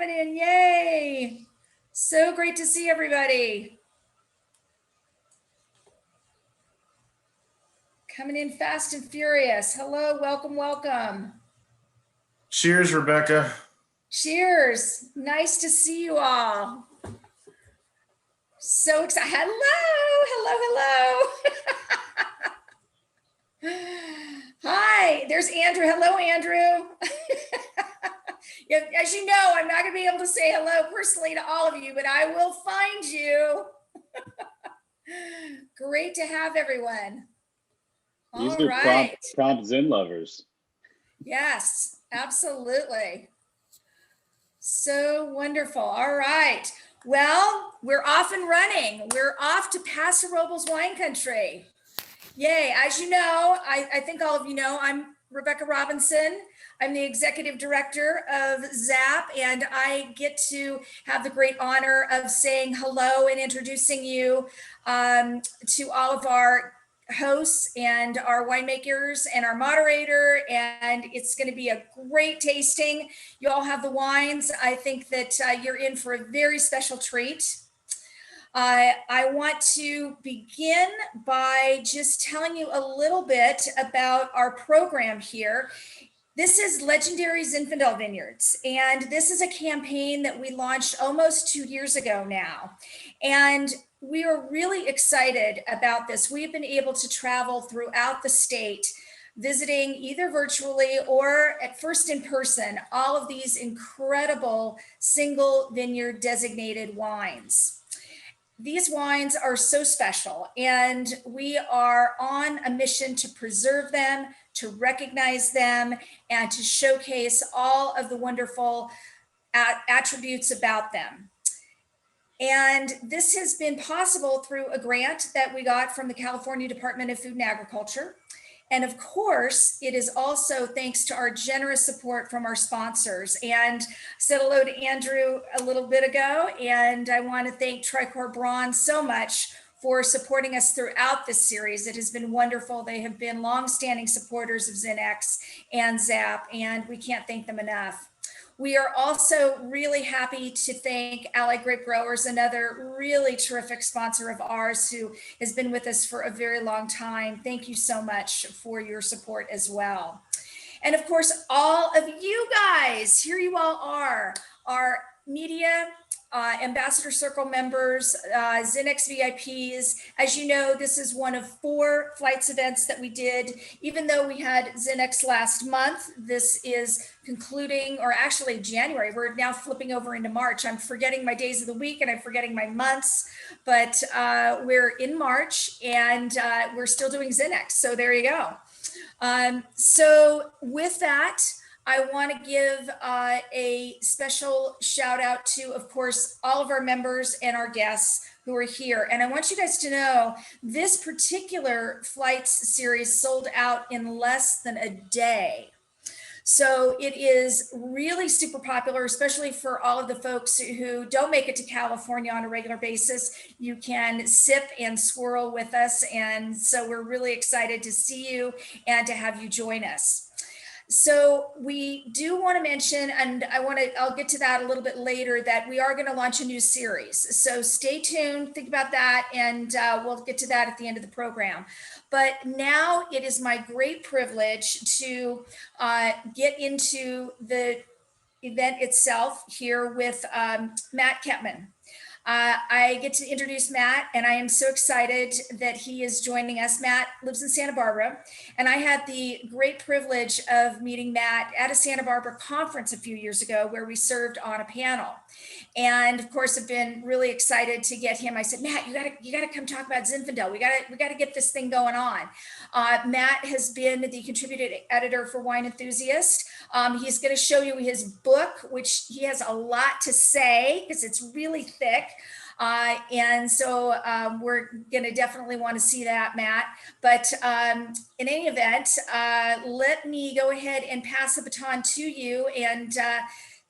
coming in. Yay. So great to see everybody. Coming in fast and furious. Hello, welcome, welcome. Cheers, Rebecca. Cheers. Nice to see you all. So excited. Hello. Hi, there's Andrew. Hello, Andrew. As you know, I'm not going to be able to say hello personally to all of you, but I will find you. Great to have everyone. These are prompt Zin lovers. Yes, absolutely. So wonderful. All right. Well, we're off and running. We're off to Paso Robles wine country. Yay. As you know, I think all of you know, I'm Rebecca Robinson. I'm the executive director of ZAP, and I get to have the great honor of saying hello and introducing you to all of our hosts and our winemakers and our moderator, and it's going to be a great tasting. You all have the wines. I think that you're in for a very special treat. I want to begin by just telling you a little bit about our program here. This is Legendary Zinfandel Vineyards, and this is a campaign that we launched almost 2 years ago now. And we are really excited about this. We've been able to travel throughout the state, visiting either virtually or at first in person, all of these incredible single vineyard designated wines. These wines are so special, and we are on a mission to preserve them, to recognize them, and to showcase all of the wonderful attributes about them. And this has been possible through a grant that we got from the California Department of Food and Agriculture. And of course, it is also thanks to our generous support from our sponsors. And I said hello to Andrew a little bit ago, and I want to thank Tricor Braun so much for supporting us throughout this series. It has been wonderful. They have been longstanding supporters of ZinX and ZAP, and we can't thank them enough. We are also really happy to thank Allied Grape Growers, another really terrific sponsor of ours who has been with us for a very long time. Thank you so much for your support as well. And of course, all of you guys, here you all are, our media, Ambassador Circle members, ZinX VIPs. As you know, this is one of 4 flights events that we did. Even though we had ZinX last month, this is concluding, or actually January. We're now flipping over into March. I'm forgetting my days of the week and I'm forgetting my months, but we're in March, and we're still doing ZinX. So there you go. So with that, I want to give a special shout out to, of course, all of our members and our guests who are here. And I want you guys to know this particular flights series sold out in less than a day. So it is really super popular, especially for all of the folks who don't make it to California on a regular basis. You can sip and swirl with us. And so we're really excited to see you and to have you join us. So we do want to mention, and I'll get to that a little bit later, that we are going to launch a new series. So stay tuned, think about that, and we'll get to that at the end of the program. But now it is my great privilege to get into the event itself here with Matt Ketman. I get to introduce Matt, and I am so excited that he is joining us. Matt lives in Santa Barbara, and I had the great privilege of meeting Matt at a Santa Barbara conference a few years ago where we served on a panel. And of course, I've been really excited to get him. I said, Matt, you gotta come talk about Zinfandel. We gotta get this thing going on. Matt has been the contributing editor for Wine Enthusiast. He's going to show you his book, which he has a lot to say because it's really thick. And so we're going to definitely want to see that, Matt. But in any event, let me go ahead and pass the baton to you and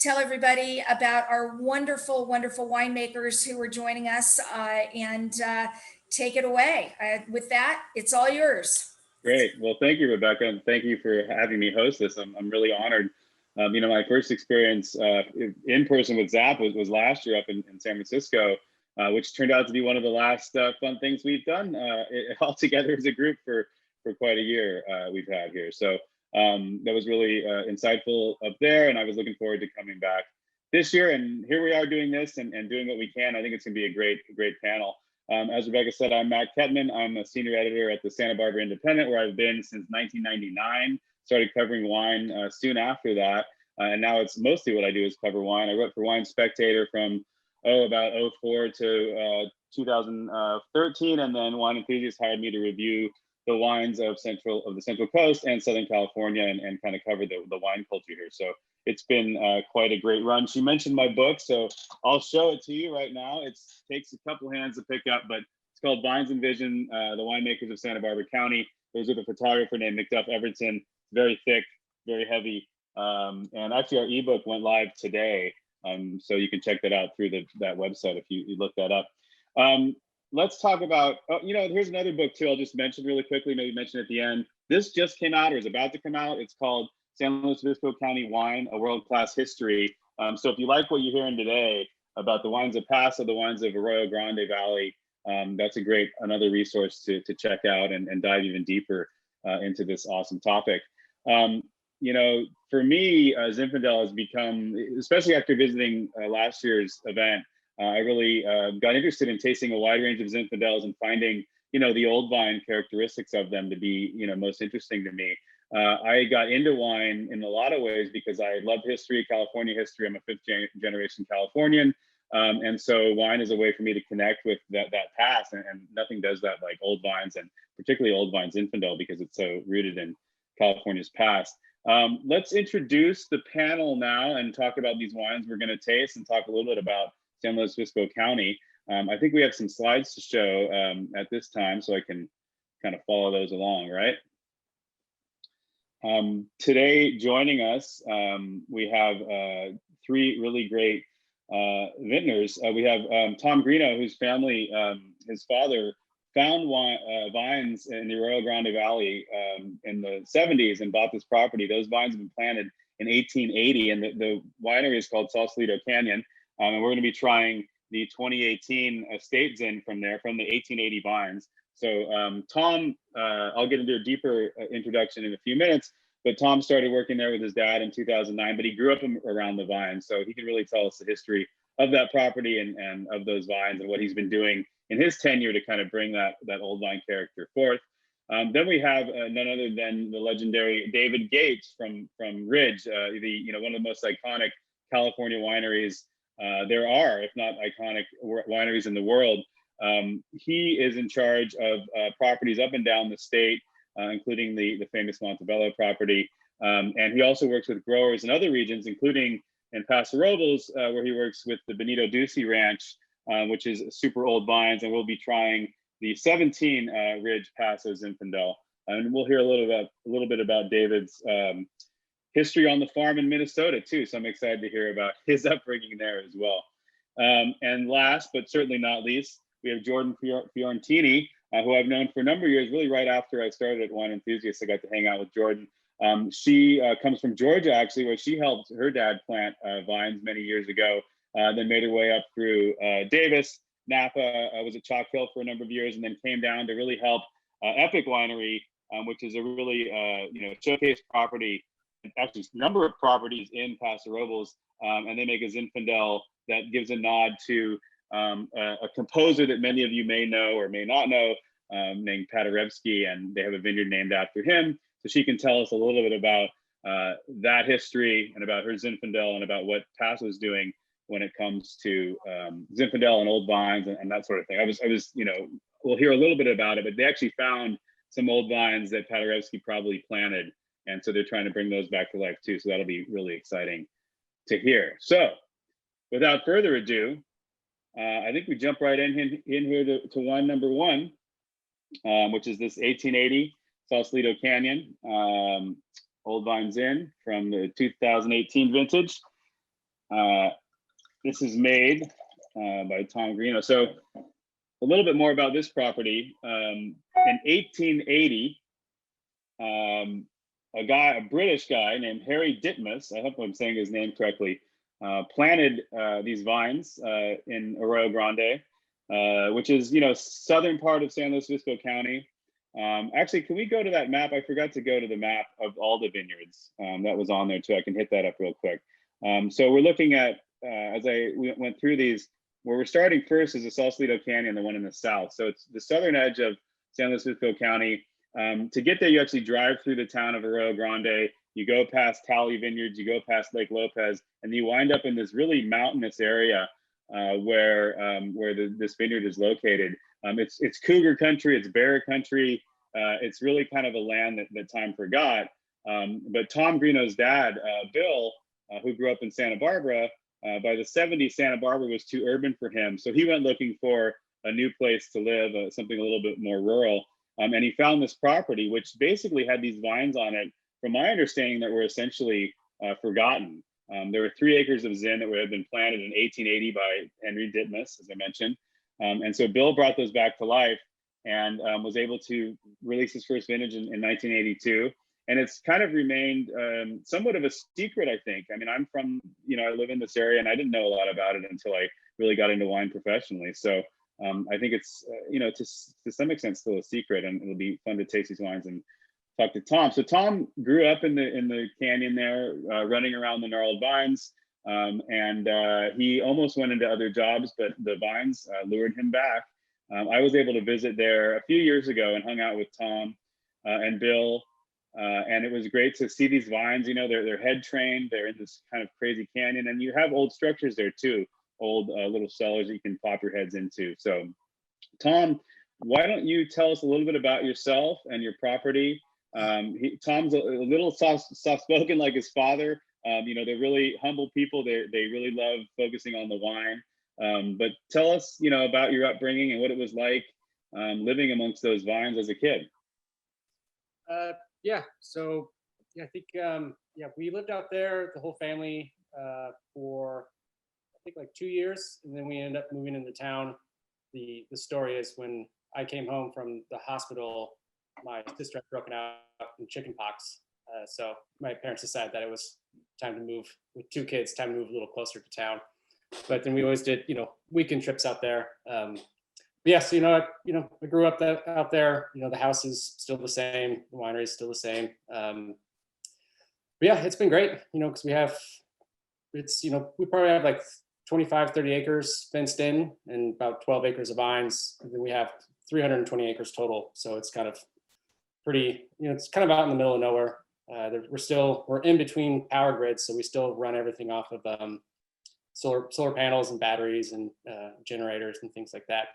tell everybody about our wonderful, wonderful winemakers who are joining us, and take it away. With that, it's all yours. Great. Well, thank you, Rebecca, and thank you for having me host this. I'm really honored My first experience in person with Zap was last year up in San Francisco, which turned out to be one of the last fun things we've done all together as a group for quite a year we've had here. So that was really insightful up there, and I was looking forward to coming back this year. And here we are doing this and doing what we can. I think it's going to be a great panel. As Rebecca said, I'm Matt Ketman. I'm a senior editor at the Santa Barbara Independent, where I've been since 1999. Started covering wine soon after that. And now it's mostly what I do is cover wine. I wrote for Wine Spectator from about 04 to 2013, and then Wine Enthusiast hired me to review the wines of the Central Coast and Southern California, and kind of cover the wine culture here. So it's been quite a great run. She mentioned my book, so I'll show it to you right now. It takes a couple hands to pick up, but it's called Vines and Vision, the Winemakers of Santa Barbara County. There's with a photographer named McDuff Everton. Very thick, very heavy. And actually our ebook went live today. So you can check that out through that website if you look that up. Let's talk about, here's another book too. I'll just mention really quickly, maybe mention at the end. This just came out or is about to come out. It's called San Luis Obispo County Wine, A World-Class History. So if you like what you're hearing today about the wines of Paso, the wines of Arroyo Grande Valley, that's another resource to check out and dive even deeper into this awesome topic. For me, Zinfandel has become, especially after visiting last year's event, I really got interested in tasting a wide range of Zinfandels and finding, the old vine characteristics of them to be, most interesting to me. I got into wine in a lot of ways because I love history, California history. I'm a fifth generation Californian. And so wine is a way for me to connect with that past, and nothing does that like old vines, and particularly old vine Zinfandel, because it's so rooted in California's past. Let's introduce the panel now and talk about these wines we're going to taste, and talk a little bit about San Luis Obispo County. I think we have some slides to show at this time, so I can kind of follow those along, right? Today, joining us, we have three really great vintners. We have Tom Greeno, whose family, his father, found vines in the Arroyo Grande Valley in the 70s and bought this property. Those vines have been planted in 1880, and the winery is called Sausalito Canyon. And we're going to be trying the 2018 estate Zin from the 1880 vines. So Tom, I'll get into a deeper introduction in a few minutes, but Tom started working there with his dad in 2009, but he grew up around the vines. So he can really tell us the history of that property and of those vines, and what he's been doing in his tenure to kind of bring that old vine character forth. Then we have none other than the legendary David Gates from Ridge, one of the most iconic California wineries there are, if not iconic wineries in the world. He is in charge of properties up and down the state, including the famous Montebello property. And he also works with growers in other regions, including in Paso Robles, where he works with the Benito Ducey Ranch, which is super old vines. And we'll be trying the 17 Ridge Paso Zinfandel. And we'll hear a little bit about David's history on the farm in Minnesota too. So I'm excited to hear about his upbringing there as well. And last, but certainly not least, we have Jordan Fiorentini, who I've known for a number of years, really right after I started at Wine Enthusiast. I got to hang out with Jordan. She comes from Georgia, actually, where she helped her dad plant vines many years ago, then made her way up through Davis, Napa, was at Chalk Hill for a number of years, and then came down to really help Epic Winery, which is a really showcase property, actually a number of properties in Paso Robles, and they make a Zinfandel that gives a nod to a composer that many of you may know or may not know, named Paderewski, and they have a vineyard named after him. So she can tell us a little bit about that history and about her Zinfandel and about what Paso is doing when it comes to Zinfandel and old vines and that sort of thing. I was, we'll hear a little bit about it, but they actually found some old vines that Paderewski probably planted. And so they're trying to bring those back to life too. So that'll be really exciting to hear. So without further ado, I think we jump right in here to wine number one, which is this 1880 Sausalito Canyon Old Vine Zin from the 2018 vintage. This is made by Tom Greeno. So a little bit more about this property. In 1880, a British guy named Harry Ditmas, I hope I'm saying his name correctly, planted these vines in Arroyo Grande, which is, southern part of San Luis Obispo County. Actually, can we go to that map? I forgot to go to the map of all the vineyards that was on there too. I can hit that up real quick. So we're looking at, we went through these, where we're starting first is the Sausalito Canyon, the one in the south. So it's the southern edge of San Luis Obispo County. To get there, you actually drive through the town of Arroyo Grande. You go past Talley Vineyards, you go past Lake Lopez, and you wind up in this really mountainous area where this vineyard is located. It's cougar country, it's bear country. It's really kind of a land that time forgot. But Tom Greeno's dad, Bill, who grew up in Santa Barbara, by the 70s, Santa Barbara was too urban for him. So he went looking for a new place to live, something a little bit more rural. And he found this property, which basically had these vines on it, from my understanding, that were essentially forgotten. There were 3 acres of Zin that had been planted in 1880 by Henry Ditmas, as I mentioned. And so Bill brought those back to life and was able to release his first vintage in 1982. And it's kind of remained somewhat of a secret, I think. I mean, I'm from, I live in this area and I didn't know a lot about it until I really got into wine professionally. So I think it's, to some extent still a secret, and it'll be fun to taste these wines and talk to Tom. So Tom grew up in the canyon there, running around the gnarled vines. And he almost went into other jobs, but the vines lured him back. I was able to visit there a few years ago and hung out with Tom and Bill. And it was great to see these vines. They're head trained. They're in this kind of crazy canyon, and you have old structures there too, old little cellars that you can pop your heads into. So, Tom, why don't you tell us a little bit about yourself and your property? Tom's a little soft-spoken like his father. They're really humble people. They really love focusing on the wine. But tell us, about your upbringing and what it was like living amongst those vines as a kid. I think we lived out there, the whole family, for I think like 2 years, and then we ended up moving into town. The story is, when I came home from the hospital, my sister had broken out in chickenpox. So my parents decided that it was time to move, with 2 kids, time to move a little closer to town. But then we always did, weekend trips out there. Yes, I grew up out there. The house is still the same, the winery is still the same. But yeah, it's been great. Because we probably have like 25, 30 acres fenced in, and about 12 acres of vines. And then we have 320 acres total. So it's kind of pretty, it's kind of out in the middle of nowhere. We're in between power grids, so we still run everything off of solar panels and batteries and generators and things like that.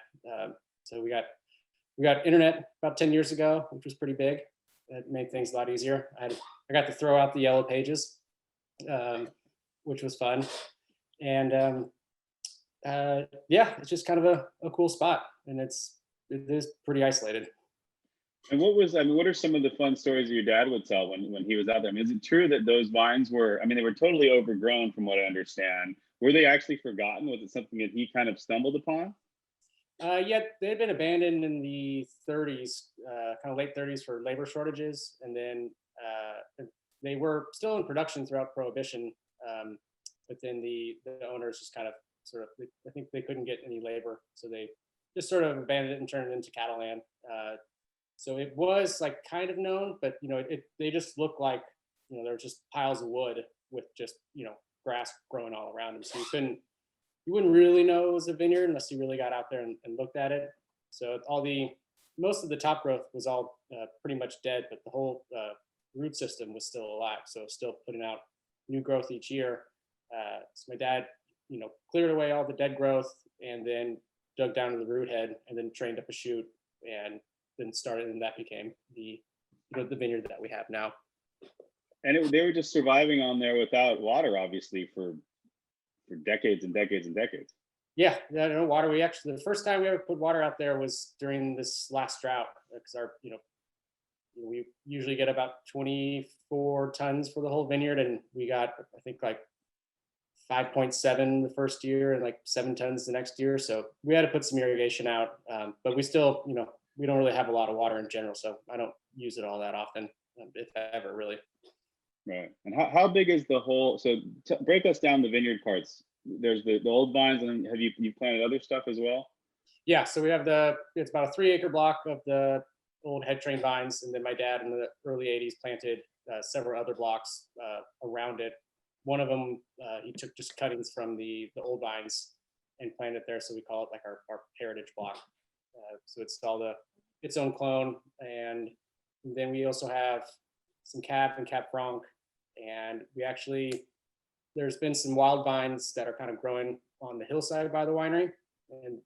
So we got internet about 10 years ago, which was pretty big. It made things a lot easier. I got to throw out the yellow pages, which was fun. And it's just kind of a cool spot, and it is pretty isolated. And what are some of the fun stories your dad would tell when he was out there? I mean, is it true that those vines were, they were totally overgrown from what I understand? Were they actually forgotten? Was it something that he kind of stumbled upon? Yeah, they had been abandoned in the 30s, kind of late 30s, for labor shortages. And then they were still in production throughout Prohibition. But then the owners just kind of I think they couldn't get any labor. So they just sort of abandoned it and turned it into cattle land. So it was like kind of known, but they just looked like, there were just piles of wood with just, grass growing all around them. So you wouldn't really know it was a vineyard unless you really got out there and looked at it. So most of the top growth was all pretty much dead, but the whole root system was still alive. So still putting out new growth each year. So my dad, cleared away all the dead growth and then dug down to the root head and then trained up a shoot and then started, and that became the vineyard that we have now. And they were just surviving on there without water, obviously, for decades and decades and decades. Yeah, no water. The first time we ever put water out there was during this last drought, because we usually get about 24 tons for the whole vineyard, and we got, I think, like 5.7 the first year and like 7 tons the next year. So we had to put some irrigation out, but we still, we don't really have a lot of water in general, so I don't use it all that often. if ever, really. Right. And how big is the whole? So break us down the vineyard parts. There's the old vines, and then have you planted other stuff as well? Yeah, so we have it's about a 3-acre block of the old head train vines, and then my dad in the early 80s planted several other blocks around it. One of them, he took just cuttings from the old vines and planted there, so we call it like our heritage block. So it's all its own clone, and then we also have some Cab and Cab Franc, and there's been some wild vines that are kind of growing on the hillside by the winery, and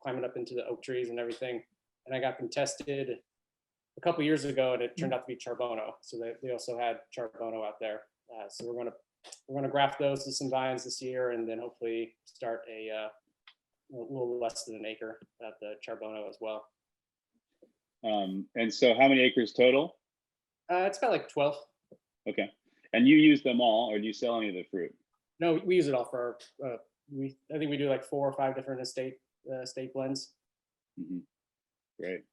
climbing up into the oak trees and everything. And I got them tested a couple years ago, and it turned out to be Charbono. So they also had Charbono out there. So we're gonna graft those to some vines this year, and then hopefully start a little less than an acre at the Charbono as well. And so how many acres total? It's about like 12. Okay. And you use them all, or do you sell any of the fruit? No, we use it all for I think we do like 4 or 5 different estate blends. Mm-hmm. Great.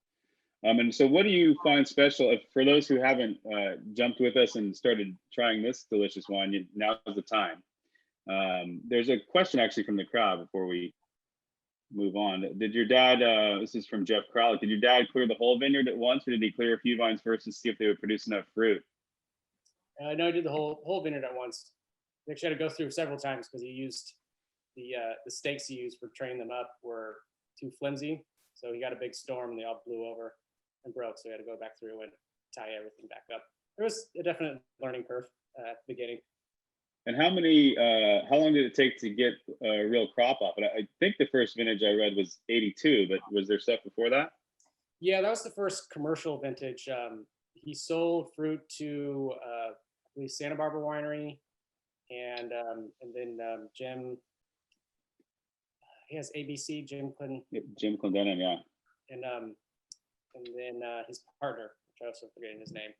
And so what do you find special for those who haven't jumped with us and started trying this delicious wine? Now's the time. There's a question actually from the crowd before we move on. Did your dad, this is from Jeff Crowley, did your dad clear the whole vineyard at once, or did he clear a few vines first to see if they would produce enough fruit? No, he did the whole vineyard at once. We actually had to go through several times because he used the stakes he used for training them up were too flimsy. So he got a big storm and they all blew over and broke. So we had to go back through and tie everything back up. There was a definite learning curve at the beginning. And how long did it take to get a real crop off? And I think the first vintage I read was 82, but was there stuff before that? Yeah, that was the first commercial vintage. He sold fruit to I believe Santa Barbara Winery, and then Jim. He has ABC, Jim Clinton. Jim Clendenin, yeah. And then his partner, which I also forgetting his name.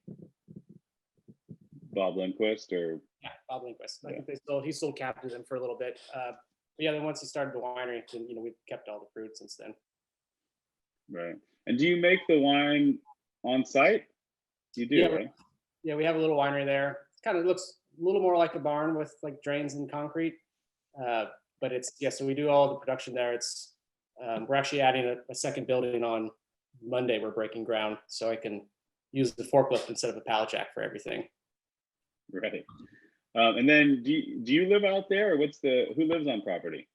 Bob Lindquist, or yeah, Bob Lindquist. I think he sold Cab to them for a little bit. But yeah, then once he started the winery, then we've kept all the fruit since then. Right. And do you make the wine on site? You do, yeah, right? Yeah, we have a little winery there. It kind of looks a little more like a barn with like drains and concrete. But so we do all the production there. It's we're actually adding a second building on Monday. We're breaking ground, so I can use the forklift instead of a pallet jack for everything. Right. And then do you live out there, or who lives on property?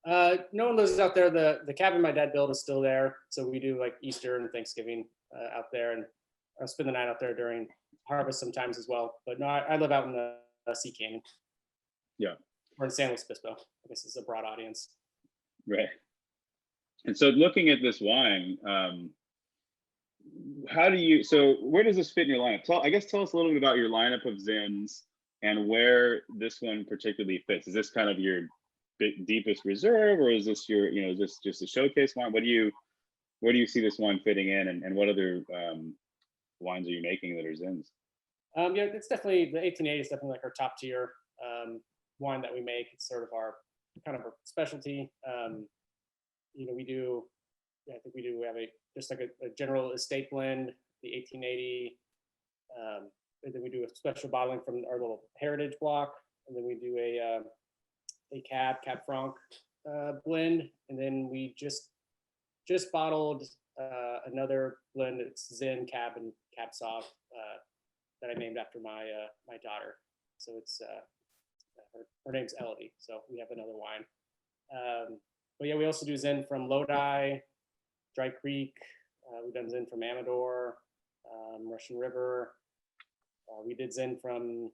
No one lives out there. The cabin my dad built is still there. So we do like Easter and Thanksgiving out there, and I'll spend the night out there during harvest sometimes as well. But no, I live out in the Sea Canyon. Yeah. Or in San Luis Obispo. I guess it's a broad audience. Right. And so looking at this wine, where does this fit in your lineup? Tell us a little bit about your lineup of Zins and where this one particularly fits. Is this kind of your deepest reserve, or is this is this just a showcase wine? Where do you see this wine fitting in, and what other wines are you making that are Zins? Yeah, it's definitely, the 1880 is definitely like our top tier wine that we make. It's sort of our kind of our specialty. We have just like a general estate blend, the 1880. And then we do a special bottling from our little heritage block, and then we do a Cab Franc blend, and then we just bottled another blend. It's Zin Cab and Cab Sauv that I named after my daughter. So it's her name's Elodie. So we have another wine. But yeah, we also do Zin from Lodi, Dry Creek. We've done Zin from Amador, Russian River. We did Zin from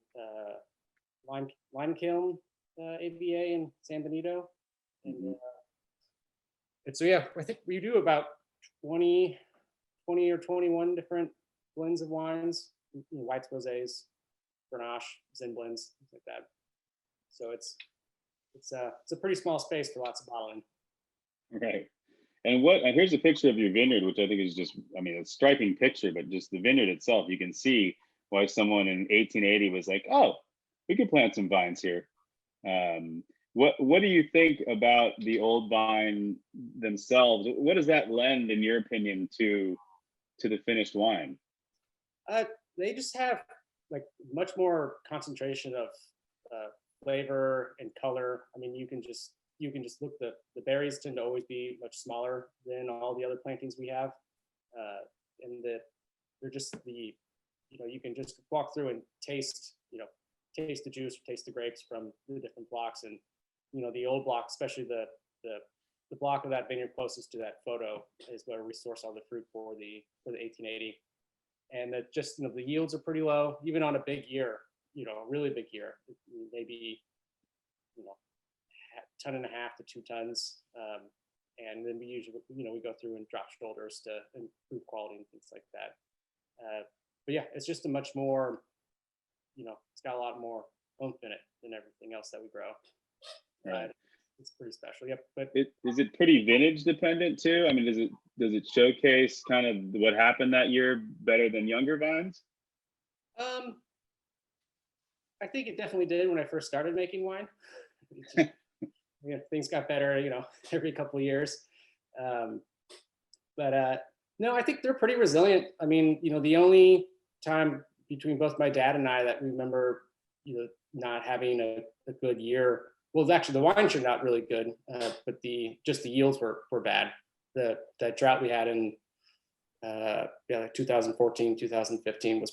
Lime Kiln AVA in San Benito. And so yeah, I think we do about 20 or 21 different blends of wines, whites, rosés, Grenache, Zin blends, things like that. So it's a pretty small space for lots of bottling. Right. And here's a picture of your vineyard, which I think is just, a striking picture, but just the vineyard itself, you can see why someone in 1880 was like, oh, we could plant some vines here. What do you think about the old vine themselves? What does that lend, in your opinion, to the finished wine? they just have like much more concentration of flavor and color. I mean, you can just look, the berries tend to always be much smaller than all the other plantings we have, and they're just you can just walk through and taste the juice, taste the grapes from the different blocks. And the old block, especially the block of that vineyard closest to that photo, is where we source all the fruit for the 1880. And that just the yields are pretty low, even on a big year, a really big year, maybe a 1.5 to 2 tons. And then we usually we go through and drop shoulders to improve quality and things like that. But yeah, it's just a much more, it's got a lot more oomph in it than everything else that we grow. Right. It's pretty special. Yep. But is it pretty vintage dependent too? I mean, does it showcase kind of what happened that year better than younger vines? I think it definitely did when I first started making wine. Things got better, every couple of years. But no, I think they're pretty resilient. I mean, the only time between both my dad and I that we remember, not having a good year. Well, actually, the wine turned out really good, but the yields were bad. That drought we had in 2014, 2015 was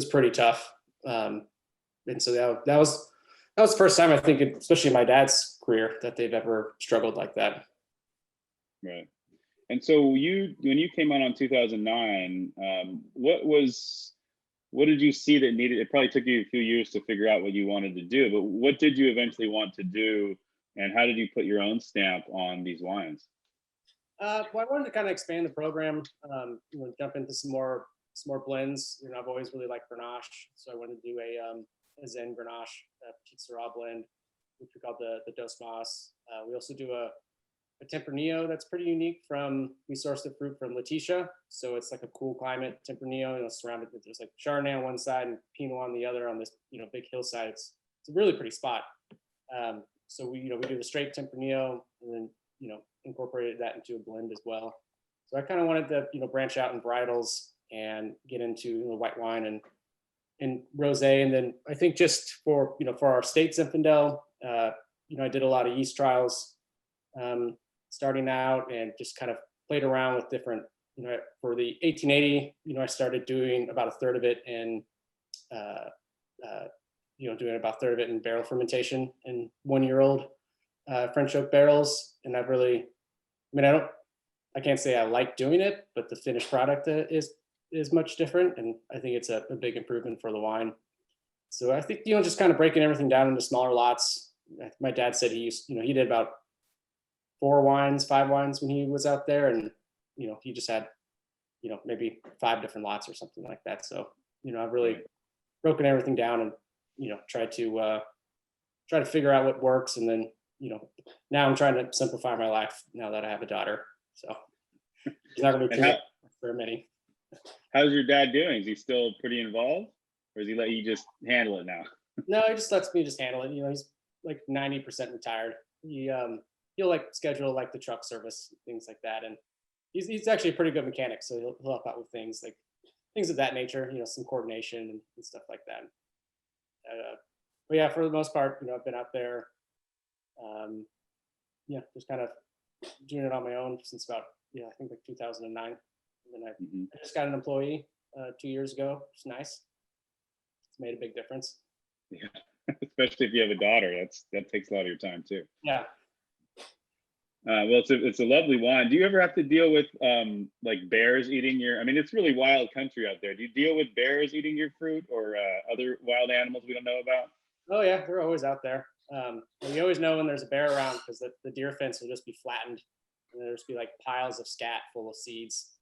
pretty tough. And so that was the first time, I think, especially in my dad's career, that they've ever struggled like that. Right. And so when you came on 2009, what did you see that needed? It probably took you a few years to figure out what you wanted to do, but what did you eventually want to do, and how did you put your own stamp on these wines? Well, I wanted to kind of expand the program, jump into some more blends. I've always really liked Grenache, so I wanted to do a Zen Grenache Petit Syrah blend, which we call the Dos Mas. We also do a Tempranillo that's pretty unique. We source the fruit from Letitia, so it's like a cool climate Tempranillo, surrounded with, there's like Chardonnay on one side and Pinot on the other on this big hillside. It's a really pretty spot. So we do the straight Tempranillo and then incorporated that into a blend as well. So I kind of wanted to branch out in varietals and get into white wine and rosé. And then I think just for our state Zinfandel, I did a lot of yeast trials starting out, and just kind of played around with different, for the 1880, I started doing about a third of it in doing about a third of it in barrel fermentation in 1-year-old French oak barrels. And I've really, I can't say I like doing it, but the finished product is much different, and I think it's a big improvement for the wine. So I think just kind of breaking everything down into smaller lots. My dad said he did about 5 wines when he was out there, and he just had maybe 5 different lots or something like that. So I've really broken everything down and tried to figure out what works, and then now I'm trying to simplify my life now that I have a daughter. So it's not going to be too very many. How's your dad doing? Is he still pretty involved, or does he let you just handle it now? No, he just lets me just handle it. He's like 90% retired. He'll like schedule like the truck service, things like that, and he's actually a pretty good mechanic, so he'll help out with things of that nature, some coordination and stuff like that. But yeah, for the most part, I've been out there, just kind of doing it on my own since about I think like 2009. And then I just got an employee 2 years ago. It's nice. It's made a big difference. Yeah, especially if you have a daughter. That takes a lot of your time too. Yeah. Well, it's a lovely wine. Do you ever have to deal with like bears eating your? I mean, it's really wild country out there. Do you deal with bears eating your fruit, or other wild animals we don't know about? Oh yeah, they're always out there. And you always know when there's a bear around, because the deer fence will just be flattened, and there'll just be like piles of scat full of seeds,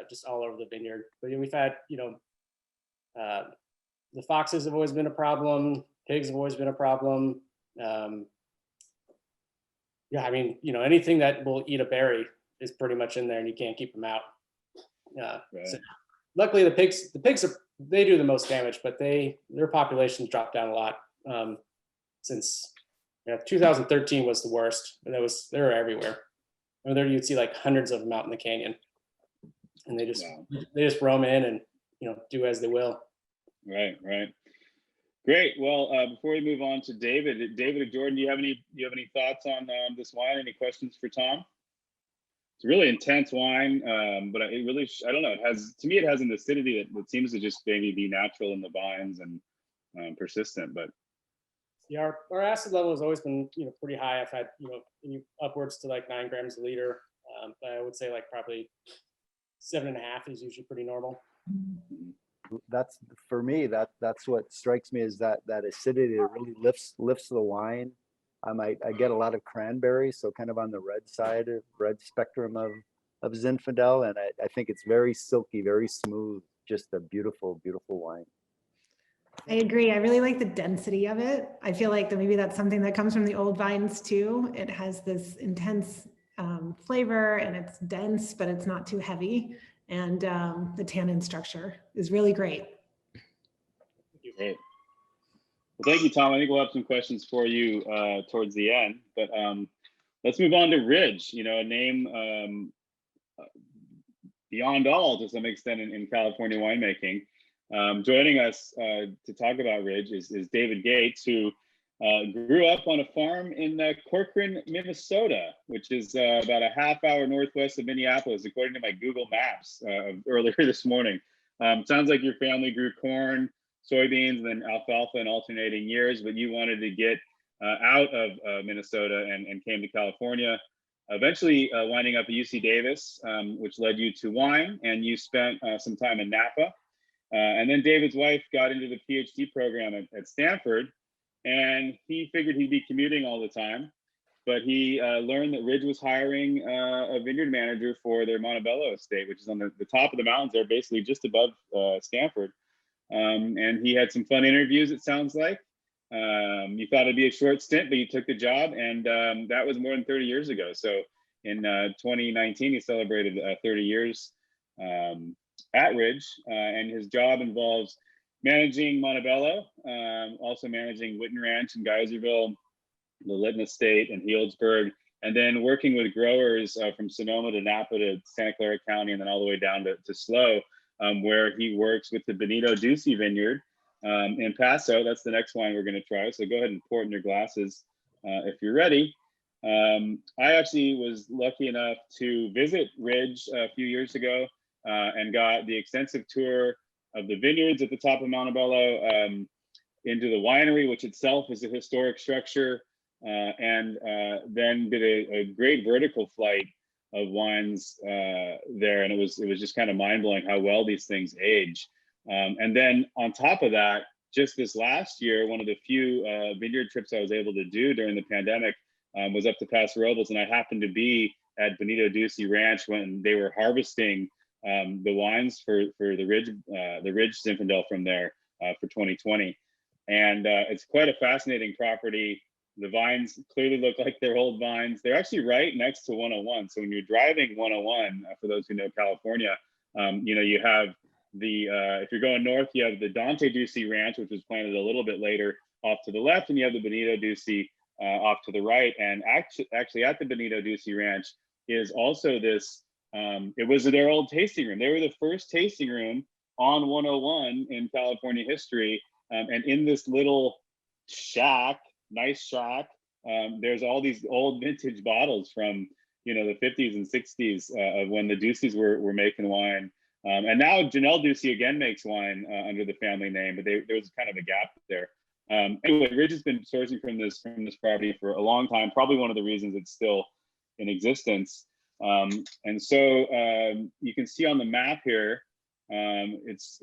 just all over the vineyard. But we've had, the foxes have always been a problem. Pigs have always been a problem. Anything that will eat a berry is pretty much in there, and you can't keep them out. Right. So luckily, the pigs they do the most damage, but their populations dropped down a lot since 2013 was the worst. And they were everywhere. There you'd see like hundreds of them out in the canyon, and they just roam in and do as they will. Right. Great. Well, before we move on to David or Jordan, do you have any thoughts on this wine? Any questions for Tom? It's a really intense wine, but it really, I don't know. It has an acidity that seems to just maybe be natural in the vines and persistent. But yeah, our acid level has always been pretty high. I've had upwards to like 9 grams a liter. But I would say like probably 7.5 is usually pretty normal. That's for me. That's what strikes me is that acidity. It really lifts the wine. I get a lot of cranberry, so kind of on the red spectrum of Zinfandel, and I think it's very silky, very smooth. Just a beautiful, beautiful wine. I agree. I really like the density of it. I feel like maybe that's something that comes from the old vines too. It has this intense flavor, and it's dense, but it's not too heavy. And the tannin structure is really great. great. Well, thank you, Tom. I think we'll have some questions for you towards the end, but let's move on to Ridge. A name beyond all to some extent in California winemaking. Joining us to talk about Ridge is David Gates, who grew up on a farm in Corcoran, Minnesota, which is about a half-hour northwest of Minneapolis, according to my Google Maps earlier this morning. Sounds like your family grew corn, soybeans, and then alfalfa in alternating years, but you wanted to get out of Minnesota and came to California, eventually winding up at UC Davis, which led you to wine, and you spent some time in Napa. And then David's wife got into the PhD program at Stanford, and he figured he'd be commuting all the time, but he learned that Ridge was hiring a vineyard manager for their Montebello estate, which is on the top of the mountains there, basically just above Stanford. And he had some fun interviews, it sounds like. You thought it'd be a short stint, but you took the job, and that was more than 30 years ago. So in 2019, he celebrated 30 years at Ridge, and his job involves managing Montebello, also managing Witten Ranch in Geyserville, the Lytton Estate and Healdsburg, and then working with growers from Sonoma to Napa to Santa Clara County, and then all the way down to SLO, where he works with the Benito Ducey Vineyard in Paso. That's the next wine we're going to try. So go ahead and pour it in your glasses if you're ready. I actually was lucky enough to visit Ridge a few years ago and got the extensive tour of the vineyards at the top of Montebello, into the winery, which itself is a historic structure, and then did a great vertical flight of wines there, and it was just kind of mind-blowing how well these things age. And then on top of that, just this last year, one of the few vineyard trips I was able to do during the pandemic was up to Paso Robles, and I happened to be at Benito Ducey Ranch when they were harvesting the wines for the Ridge Zinfandel from there for 2020. And it's quite a fascinating property. The vines clearly look like they're old vines. They're actually right next to 101. So when you're driving 101, for those who know California, you have if you're going north, you have the Dante Ducey Ranch, which was planted a little bit later off to the left, and you have the Benito Ducey off to the right. And actually at the Benito Ducey Ranch is also this, it was their old tasting room. They were the first tasting room on 101 in California history. And in this little shack, nice shack, there's all these old vintage bottles from, the 50s and 60s of when the Duceys were making wine. And now Janelle Ducey again makes wine under the family name, but there was kind of a gap there. Anyway, Ridge has been sourcing from this property for a long time, probably one of the reasons it's still in existence. And so you can see on the map here, it's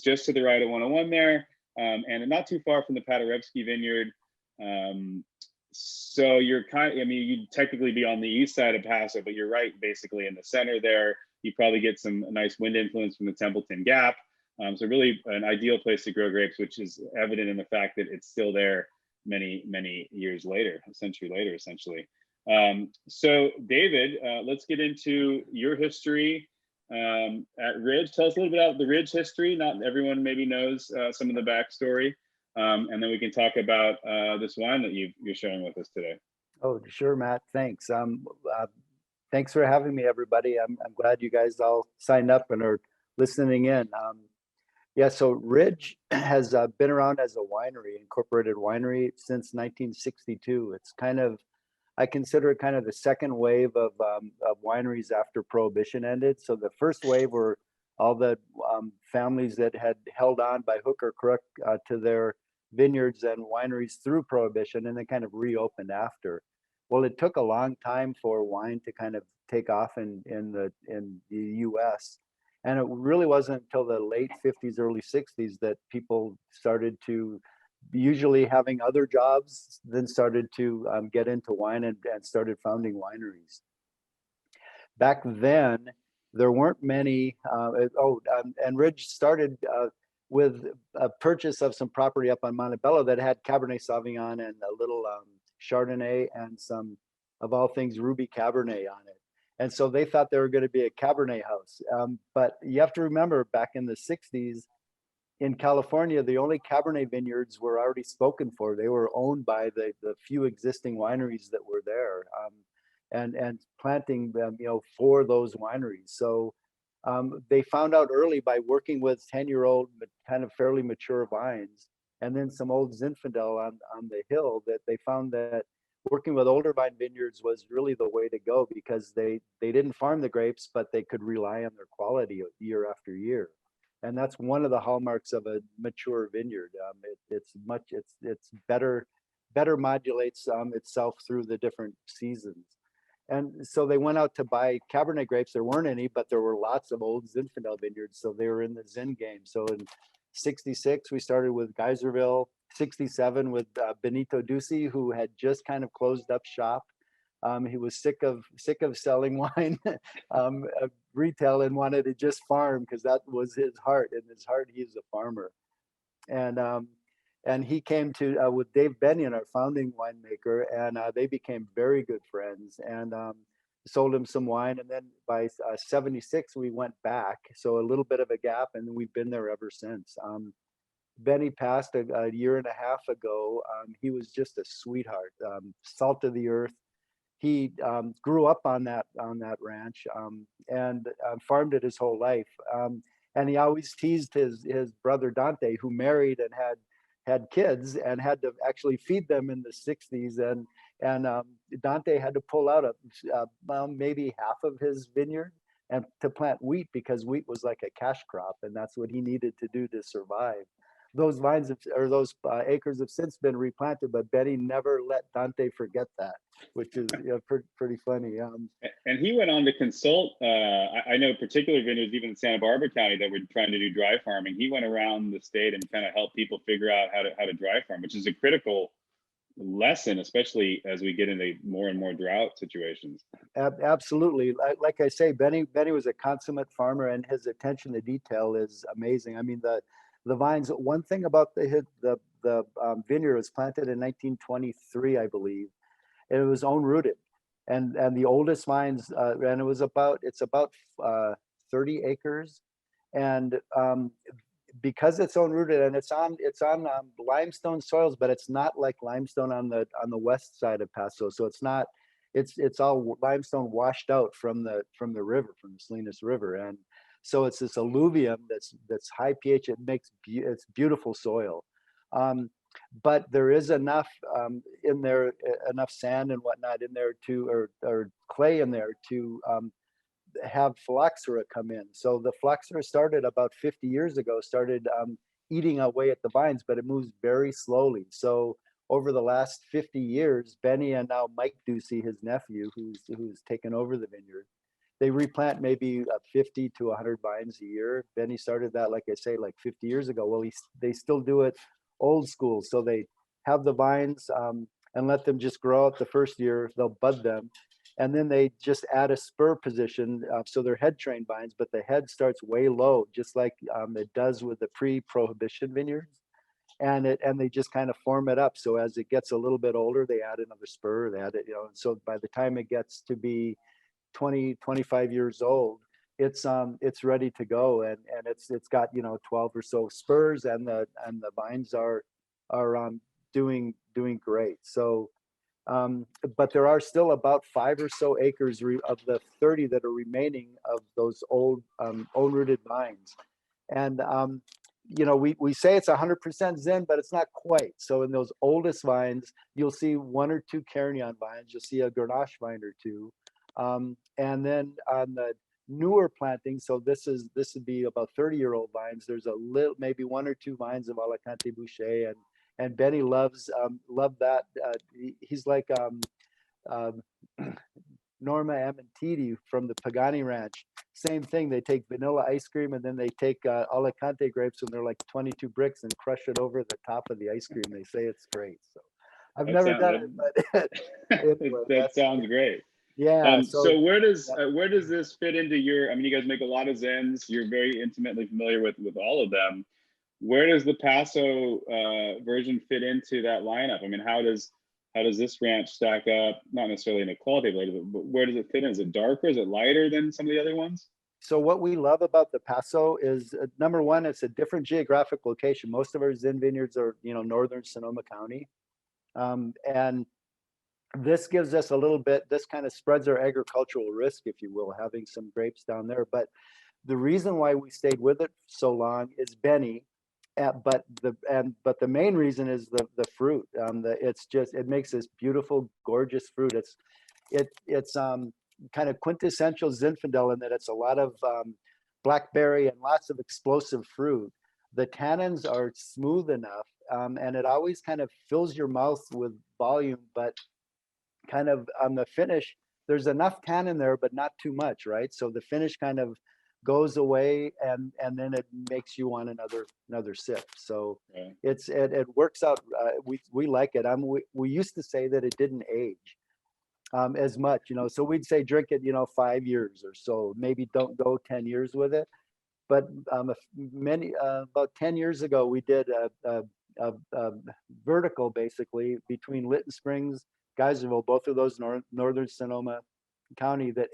just to the right of 101 there, and not too far from the Paderewski Vineyard. So you're you'd technically be on the east side of Paso, but you're right basically in the center there. You probably get some nice wind influence from the Templeton Gap. So really an ideal place to grow grapes, which is evident in the fact that it's still there many, many years later, a century later, essentially. So David, let's get into your history at Ridge. Tell us a little bit about the Ridge history. Not everyone maybe knows some of the backstory. And then we can talk about this wine that you're sharing with us today. Oh, sure, Matt. Thanks. Thanks for having me, everybody. I'm glad you guys all signed up and are listening in. Yeah, so Ridge has been around as a winery, incorporated winery since 1962. It's kind of, I consider it kind of the second wave of wineries after Prohibition ended. So the first wave were all the families that had held on by hook or crook to their vineyards and wineries through Prohibition, and then kind of reopened after. Well, it took a long time for wine to kind of take off in the U.S. And it really wasn't until the late 50s, early 60s that people started to, usually having other jobs, then started to get into wine and started founding wineries. Back then, there weren't many. And Ridge started with a purchase of some property up on Montebello that had Cabernet Sauvignon and a little Chardonnay and some, of all things, Ruby Cabernet on it. And so they thought they were going to be a Cabernet house. But you have to remember, back in the 60s, in California, the only Cabernet vineyards were already spoken for. They were owned by the few existing wineries that were there, and planting them, for those wineries. So they found out early by working with 10-year-old, kind of fairly mature vines, and then some old Zinfandel on the hill, that they found that working with older vine vineyards was really the way to go, because they didn't farm the grapes, but they could rely on their quality year after year. And that's one of the hallmarks of a mature vineyard. It's better modulates itself through the different seasons. And so they went out to buy Cabernet grapes. There weren't any, but there were lots of old Zinfandel vineyards. So they were in the Zin game. So in 66, we started with Geyserville. 67 with Benito Ducey, who had just kind of closed up shop. He was sick of selling wine retail and wanted to just farm, because that was his heart. In his heart, he's a farmer. And he came to with Dave Bennion, our founding winemaker, and they became very good friends, and sold him some wine. And then by 76, we went back. So a little bit of a gap, and we've been there ever since. Benny passed a year and a half ago. He was just a sweetheart, salt of the earth. He grew up on that ranch, and farmed it his whole life. And he always teased his brother Dante, who married and had kids and had to actually feed them in the 60s. And Dante had to pull out maybe half of his vineyard and to plant wheat, because wheat was like a cash crop, and that's what he needed to do to survive. Those vines or those acres have since been replanted, but Betty never let Dante forget that, which is pretty funny. And he went on to consult. I know particular vineyards, even in Santa Barbara County, that were trying to do dry farming. He went around the state and kind of helped people figure out how to dry farm, which is a critical lesson, especially as we get into more and more drought situations. Absolutely. Like I say, Benny was a consummate farmer, and his attention to detail is amazing. I mean, the vines. One thing about the vineyard was planted in 1923, I believe, and it was own rooted, and the oldest vines, and it's about 30 acres, and because it's own rooted, and it's on limestone soils, but it's not like limestone on the west side of Paso. So it's all limestone washed out from the river, from the Salinas River, and so it's this alluvium that's high pH. It's beautiful soil, but there is enough in there, enough sand and whatnot in there or clay in there to have phylloxera come in. So the phylloxera started about 50 years ago, eating away at the vines, but it moves very slowly. So over the last 50 years, Benny and now Mike Ducey, his nephew, who's taken over the vineyard, they replant maybe 50 to 100 vines a year. Benny started that, like I say, like 50 years ago. Well, they still do it old school. So they have the vines and let them just grow out the first year. They'll bud them. And then they just add a spur position. So they're head trained vines, but the head starts way low, just like it does with the pre-prohibition vineyards. And they just kind of form it up. So as it gets a little bit older, they add another spur, they add it, and so by the time it gets to be 20, 25 years old, it's ready to go, and it's got 12 or so spurs, and the vines are doing great. So but there are still about 5 or so acres of the 30 that are remaining of those old own rooted vines, and we say it's 100% Zin, but it's not quite. So in those oldest vines, you'll see 1 or 2 Carignan vines. You'll see a Grenache vine or 2. And then on the newer plantings, so this would be about 30-year-old vines. There's a little, maybe 1 or 2 vines of Alicante Boucher, and Benny loves that. He's like Norma Amentiti from the Pagani Ranch. Same thing. They take vanilla ice cream and then they take Alicante grapes when they're like 22 bricks and crush it over the top of the ice cream. They say it's great. So I've never done it, but that sounds great. Yeah. So where does this fit into your? I mean, you guys make a lot of Zins. You're very intimately familiar with all of them. Where does the Paso version fit into that lineup? I mean, how does this ranch stack up? Not necessarily in a qualitative way, but where does it fit in? Is it darker? Is it lighter than some of the other ones? So what we love about the Paso is number one, it's a different geographic location. Most of our Zin vineyards are, northern Sonoma County, and this gives us a little bit. This kind of spreads our agricultural risk, if you will, having some grapes down there. But the reason why we stayed with it so long is Benny. But the main reason is the fruit. It makes this beautiful, gorgeous fruit. It's kind of quintessential Zinfandel in that it's a lot of blackberry and lots of explosive fruit. The tannins are smooth enough, and it always kind of fills your mouth with volume. But kind of on the finish, there's enough tannin there, but not too much, right? So the finish kind of goes away, and then it makes you want another sip. So it works out. We like it. We used to say that it didn't age as much, so we'd say drink it 5 years or so, maybe don't go 10 years with it. But about 10 years ago we did a vertical basically between Lytton Springs, Geyserville, both of those northern Sonoma County that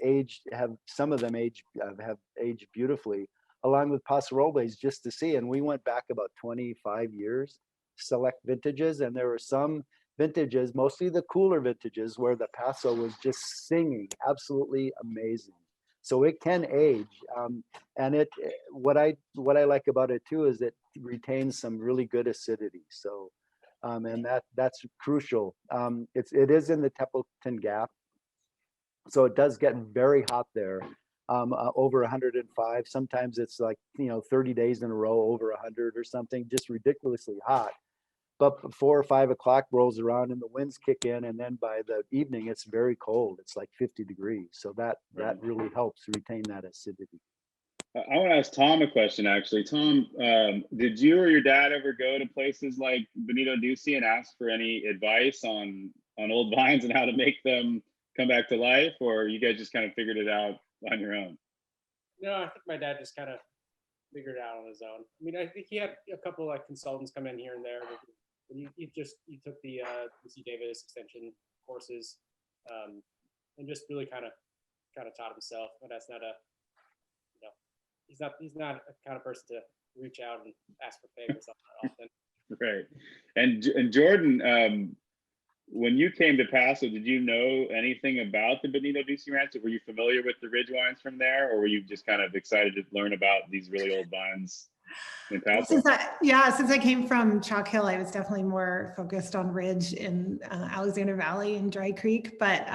some of them have aged beautifully, along with Paso Robles, just to see. And we went back about 25 years, select vintages, and there were some vintages, mostly the cooler vintages, where the Paso was just singing absolutely amazing. So it can age, and what I like about it too is it retains some really good acidity. So and that's crucial. It is in the Templeton Gap. So it does get very hot there, over 105. Sometimes it's like, 30 days in a row over 100 or something, just ridiculously hot. But 4 or 5 o'clock rolls around and the winds kick in, and then by the evening it's very cold. It's like 50 degrees. So that really helps retain that acidity. I want to ask Tom a question, actually. Tom, did you or your dad ever go to places like Benito Duci and ask for any advice on old vines and how to make them come back to life, or you guys just kind of figured it out on your own? No, I think my dad just kind of figured it out on his own. I mean, I think he had a couple like consultants come in here and there, but he took the C. Davis extension courses, and just really kind of taught himself. But that's not he's not a kind of person to reach out and ask for favors often. Right. And Jordan, when you came to Paso, did you know anything about the Benito Duci Ranch? Were you familiar with the ridge wines from there, or were you just kind of excited to learn about these really old vines in Paso? Since I came from Chalk Hill, I was definitely more focused on ridge in Alexander Valley and Dry Creek. But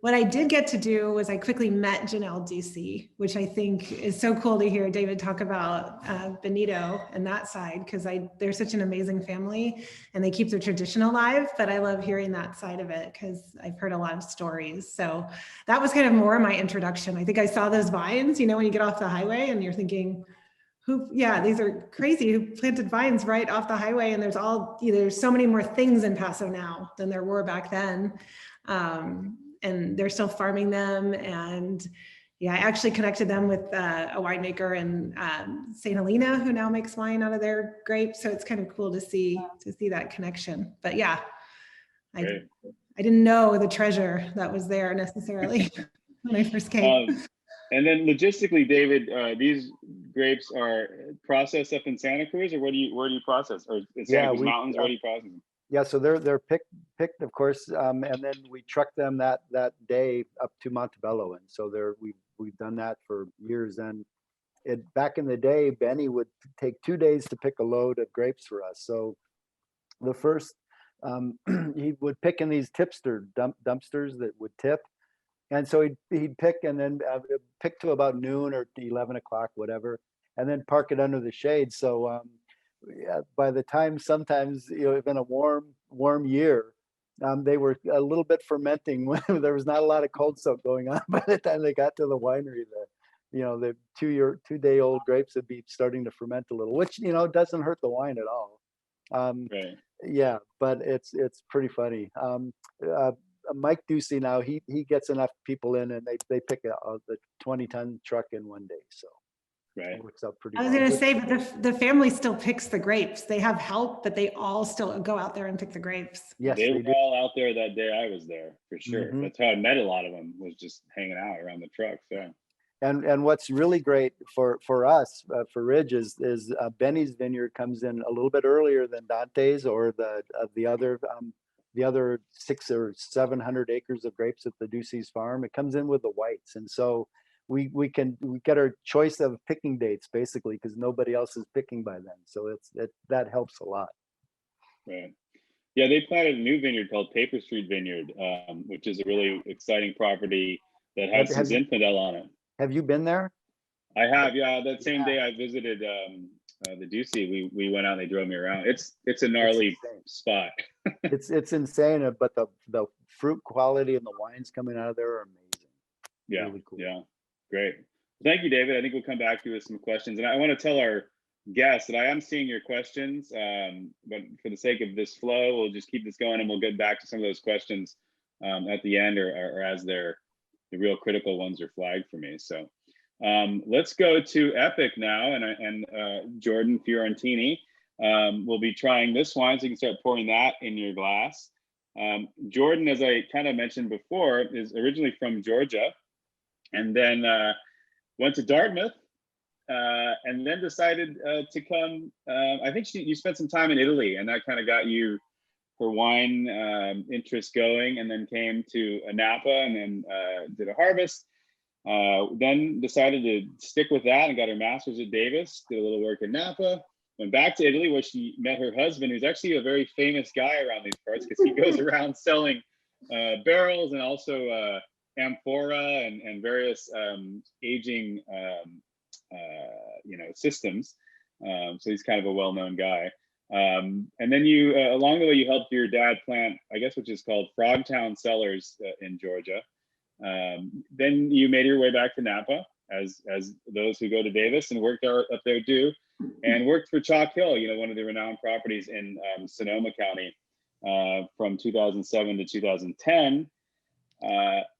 what I did get to do was I quickly met Janelle Duci, which I think is so cool to hear David talk about Benito and that side, because they're such an amazing family and they keep their tradition alive. But I love hearing that side of it because I've heard a lot of stories. So that was kind of more my introduction. I think I saw those vines, when you get off the highway and you're thinking, these are crazy, who planted vines right off the highway. And there's so many more things in Paso now than there were back then. And they're still farming them. And I actually connected them with a winemaker in St. Helena who now makes wine out of their grapes. So it's kind of cool to see that connection. But I didn't know the treasure that was there necessarily when I first came. And then logistically, David, these grapes are processed up in Santa Cruz, or where do you process? Or in Santa Cruz Mountains, where do you process them? Yeah, so they're picked, of course, and then we truck them that day up to Montebello, and so we've done that for years. And back in the day, Benny would take 2 days to pick a load of grapes for us. So the first, he would pick in these tipster dumpsters that would tip. And so he'd pick and then pick to about noon or 11 o'clock, whatever, and then park it under the shade. So yeah, by the time sometimes, in a warm year, they were a little bit fermenting when there was not a lot of cold soak going on. By the time they got to the winery, the 2-day old grapes would be starting to ferment a little, which, doesn't hurt the wine at all. Right. Yeah, but it's pretty funny. Mike Ducey now, he gets enough people in, and they pick the 20-ton truck in one day. So Right. it works out pretty I was well. going to say, but the family still picks the grapes. They have help, but they all still go out there and pick the grapes. Yes, They they were do. all out there that day I was there, for sure. Mhm. That's how I met a lot of them, was just hanging out around the truck. So And what's really great for us, for Ridge, is Benny's vineyard comes in a little bit earlier than Dante's or the other 600 or 700 acres of grapes at the Ducey's farm. It comes in with the whites, and so we get our choice of picking dates basically because nobody else is picking by then. So that helps a lot. right. Yeah, they planted a new vineyard called Paper Street Vineyard, which is a really exciting property that has some Have you- Zinfandel on it. Have you been there? I have, yeah. That same Yeah. day I visited the Ducey, we went out and they drove me around. It's a gnarly insane. spot. It's insane, but the fruit quality and the wines coming out of there are amazing. Yeah, Really cool. yeah, great. Thank you, David. I think we'll come back to you with some questions. And I want to tell our guests that I am seeing your questions, but for the sake of this flow, we'll just keep this going and we'll get back to some of those questions at the end or as the real critical ones are flagged for me. So let's go to Epic now, and Jordan Fiorentini will be trying this wine, so you can start pouring that in your glass. Jordan, as I kind of mentioned before, is originally from Georgia, and then went to Dartmouth, and then decided to come. I think you spent some time in Italy, and that kind of got you her wine interest going, and then came to Napa, and then did a harvest. Then decided to stick with that and got her master's at Davis, did a little work in Napa, went back to Italy where she met her husband, who's actually a very famous guy around these parts because he goes around selling barrels and also amphora and various aging systems. So he's kind of a well-known guy. And then you, along the way, you helped your dad plant, I guess, which is called Frogtown Cellars in Georgia. Then you made your way back to Napa, as those who go to Davis and worked up there do, and worked for Chalk Hill, one of the renowned properties in Sonoma County from 2007 to 2010.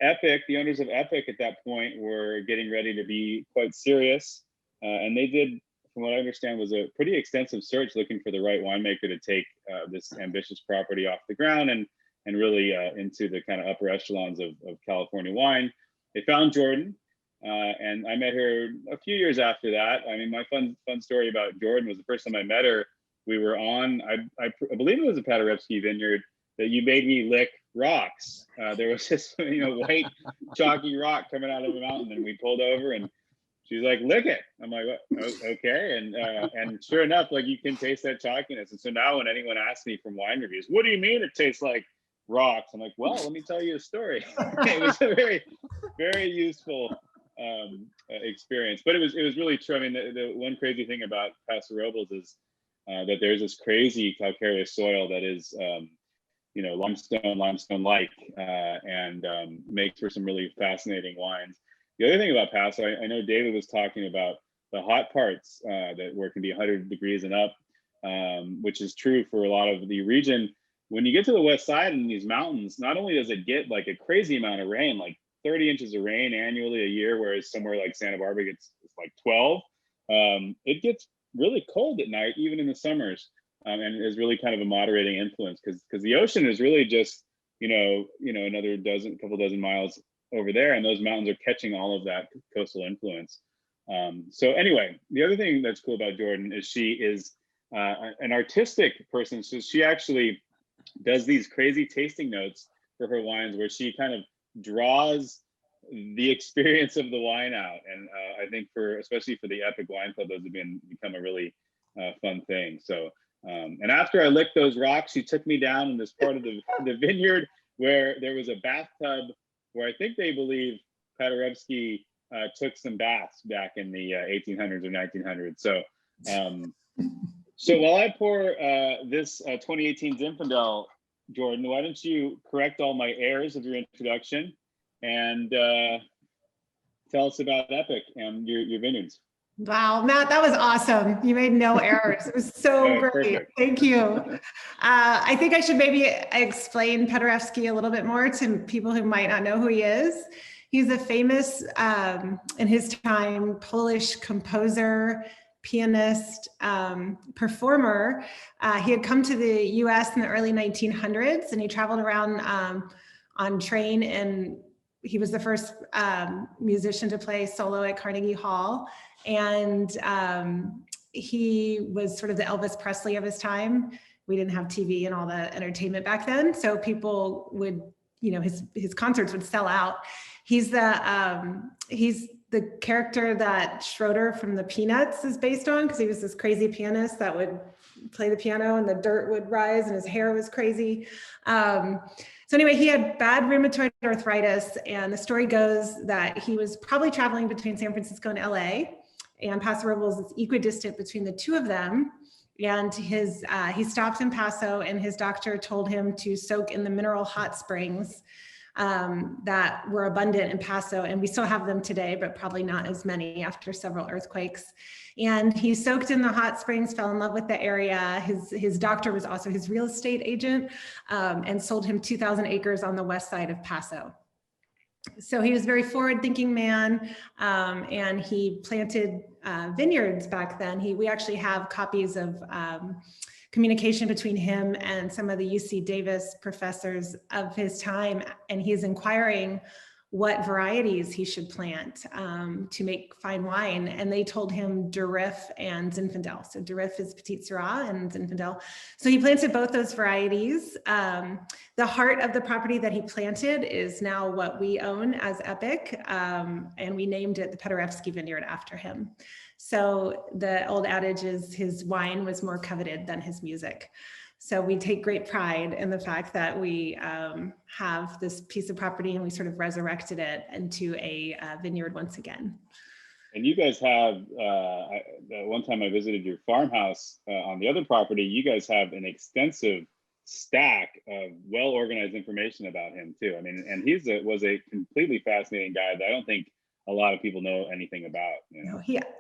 Epic, the owners of Epic at that point were getting ready to be quite serious, and they did, from what I understand, was a pretty extensive search looking for the right winemaker to take this ambitious property off the ground and really into the kind of upper echelons of California wine. They found Jordan, and I met her a few years after that. I mean, my fun story about Jordan was the first time I met her, we were on, I believe it was a Paderewski vineyard, that you made me lick rocks. There was this white chalky rock coming out of a mountain, and we pulled over and she's like, lick it. I'm like, okay. And sure enough, like, you can taste that chalkiness. And so now when anyone asks me from wine reviews, what do you mean it tastes like rocks? I'm like, well, let me tell you a story. It was a very, very useful experience, but it was really true. I mean, the one crazy thing about Paso Robles is that there's this crazy calcareous soil that is, limestone-like, and makes for some really fascinating wines. The other thing about Paso, I know David was talking about the hot parts where it can be 100 degrees and up, which is true for a lot of the region. When you get to the west side in these mountains, not only does it get like a crazy amount of rain, like 30 inches of rain annually a year, whereas somewhere like Santa Barbara gets like 12, it gets really cold at night, even in the summers, and is really kind of a moderating influence because the ocean is really just, another couple dozen miles over there, and those mountains are catching all of that coastal influence. So anyway, the other thing that's cool about Jordan is she is an artistic person. So she actually does these crazy tasting notes for her wines where she kind of draws the experience of the wine out. And I think especially for the Epic Wine Club, those have become a really fun thing. So, and after I licked those rocks, she took me down in this part of the vineyard where there was a bathtub where I think they believe Paderewski took some baths back in the 1800s or 1900s. So, so while I pour this 2018 Zinfandel, Jordan, why don't you correct all my errors of your introduction and tell us about Epic and your vineyards. Wow, Matt, that was awesome. You made no errors. It was so great. Perfect. Thank you. I think I should maybe explain Paderewski a little bit more to people who might not know who he is. He's a famous, in his time, Polish composer, pianist, performer. He had come to the US in the early 1900s, and he traveled around on train, and he was the first musician to play solo at Carnegie Hall. And he was sort of the Elvis Presley of his time. We didn't have TV and all the entertainment back then, so people would, his concerts would sell out. He's the character that Schroeder from the Peanuts is based on, because he was this crazy pianist that would play the piano and the dirt would rise and his hair was crazy. So anyway, he had bad rheumatoid arthritis, and the story goes that he was probably traveling between San Francisco and LA, and Paso Robles is equidistant between the two of them. And he stopped in Paso, and his doctor told him to soak in the mineral hot springs that were abundant in Paso, and we still have them today, but probably not as many after several earthquakes. And he soaked in the hot springs, fell in love with the area. His doctor was also his real estate agent, and sold him 2,000 acres on the west side of Paso. So he was a very forward-thinking man, and he planted vineyards back then. We actually have copies of communication between him and some of the UC Davis professors of his time, and he's inquiring what varieties he should plant to make fine wine. And they told him Durif and Zinfandel. So Durif is Petit Syrah and Zinfandel. So he planted both those varieties. The heart of the property that he planted is now what we own as Epic, and we named it the Paderewski Vineyard after him. So the old adage is his wine was more coveted than his music. So we take great pride in the fact that we have this piece of property and we sort of resurrected it into a vineyard once again. And you guys have, one time I visited your farmhouse on the other property, you guys have an extensive stack of well-organized information about him too. I mean, and was a completely fascinating guy that I don't think a lot of people know anything about.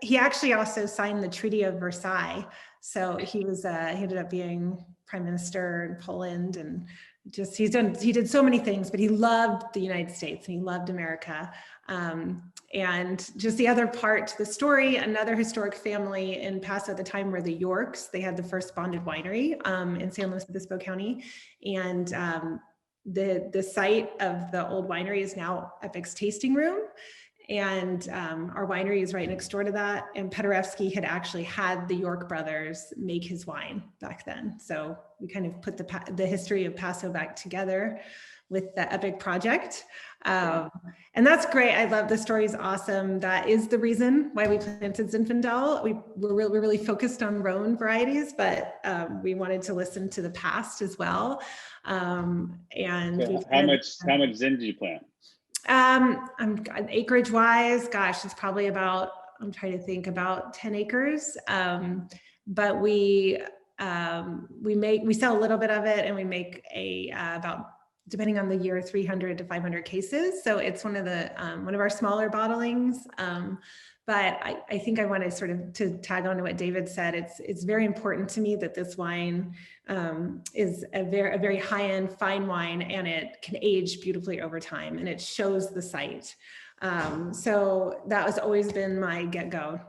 He actually also signed the Treaty of Versailles. So he ended up being prime minister in Poland, and just he did so many things, but he loved the United States and he loved America. And just the other part to the story, another historic family in Paso at the time were the Yorks. They had the first bonded winery in San Luis Obispo County. And the site of the old winery is now Epic's tasting room. And our winery is right next door to that. And Paderewski had actually had the York brothers make his wine back then. So we kind of put the history of Paso back together with the Epic project. And that's great. I love the story, is awesome. That is the reason why we planted Zinfandel. We're really focused on Rhone varieties, but we wanted to listen to the past as well. And so how much Zin did you plant? I'm acreage wise, gosh, it's probably about, I'm trying to think, about 10 acres. But we sell a little bit of it, and we make about, depending on the year, 300 to 500 cases. So it's one of our smaller bottlings. But I think I want to sort of to tag on to what David said. It's very important to me that this wine is a very high-end fine wine, and it can age beautifully over time, and it shows the site. So that has always been my get-go,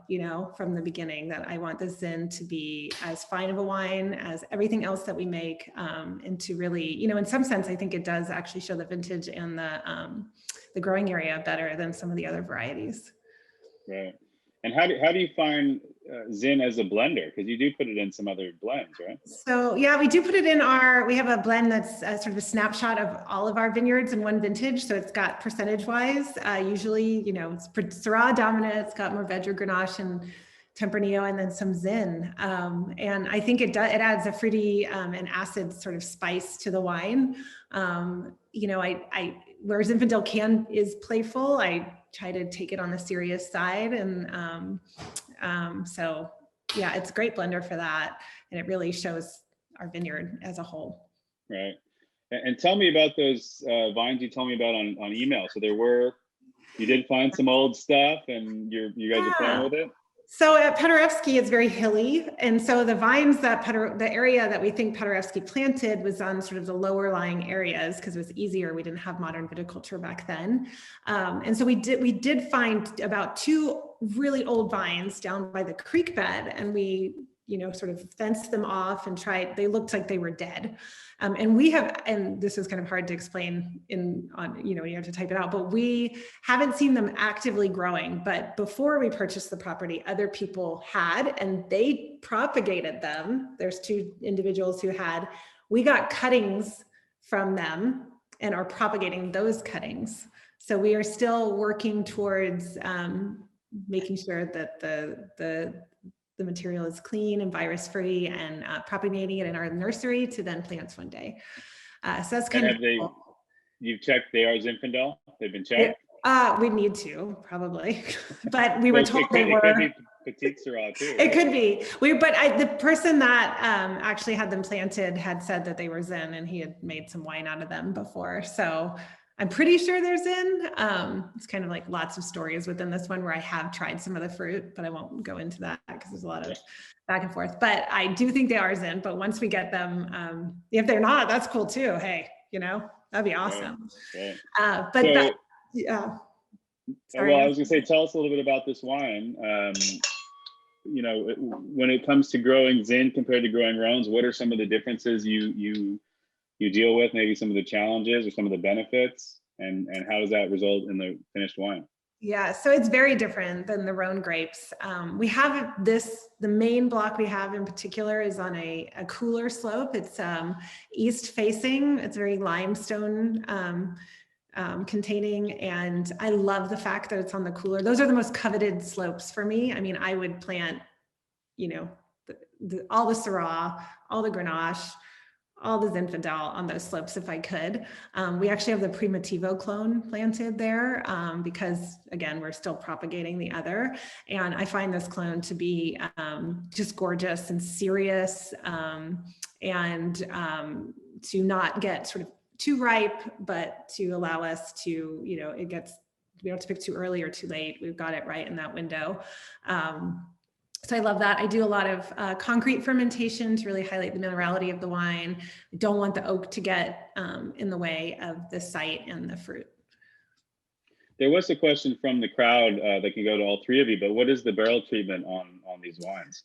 from the beginning, that I want the Zin to be as fine of a wine as everything else that we make, and to really, in some sense, I think it does actually show the vintage and the growing area better than some of the other varieties. Right. And how do you find Zin as a blender? Because you do put it in some other blends, right? So yeah, we do put it in we have a blend that's sort of a snapshot of all of our vineyards in one vintage. So it's got percentage wise, usually, it's Syrah dominant, it's got Mourvedre, Grenache, and Tempranillo, and then some Zin. And I think it adds a fruity and acid sort of spice to the wine. Where Zinfandel is playful, I try to take it on the serious side. And so yeah, it's a great blender for that. And it really shows our vineyard as a whole. Right. And tell me about those vines you told me about on email. So you did find some old stuff and you guys are playing with it? So at Paderewski, it's very hilly. And so the vines the area that we think Paderewski planted was on sort of the lower lying areas because it was easier. We didn't have modern viticulture back then. And so we did find about 2 really old vines down by the creek bed, and we sort of fenced them off and they looked like they were dead. And this is kind of hard to explain you have to type it out, but we haven't seen them actively growing. But before we purchased the property, other people had, and they propagated them. There's 2 individuals who we got cuttings from them and are propagating those cuttings. So we are still working towards making sure that the material is clean and virus-free, and propagating it in our nursery to then plants one day. So that's kind of cool. You've checked they are Zinfandel? They've been checked? We need to, probably. But we were told they were. It could be Petite Syrah too. It could be. The person that actually had them planted had said that they were Zin, and he had made some wine out of them before. So I'm pretty sure they're Zin. It's kind of like lots of stories within this one where I have tried some of the fruit, but I won't go into that because there's a lot of back and forth. But I do think they are Zin. But once we get them, if they're not, that's cool too. Hey, that'd be awesome. Right. Yeah. Sorry. Well, I was gonna say, tell us a little bit about this wine. When it comes to growing Zin compared to growing Rhones, what are some of the differences you deal with, maybe some of the challenges or some of the benefits, and how does that result in the finished wine? Yeah, so it's very different than the Rhone grapes. We have the main block we have in particular is on a cooler slope. It's east facing, it's very limestone containing, and I love the fact that it's on the cooler. Those are the most coveted slopes for me. I mean, I would plant, all the Syrah, all the Grenache, all the Zinfandel on those slopes if I could. We actually have the Primitivo clone planted there because, again, we're still propagating the other. And I find this clone to be just gorgeous and serious, and to not get sort of too ripe, but to allow us to, we don't have to pick too early or too late. We've got it right in that window. So I love that. I do a lot of concrete fermentation to really highlight the minerality of the wine. I don't want the oak to get in the way of the site and the fruit. There was a question from the crowd that can go to all 3 of you, but what is the barrel treatment on these wines?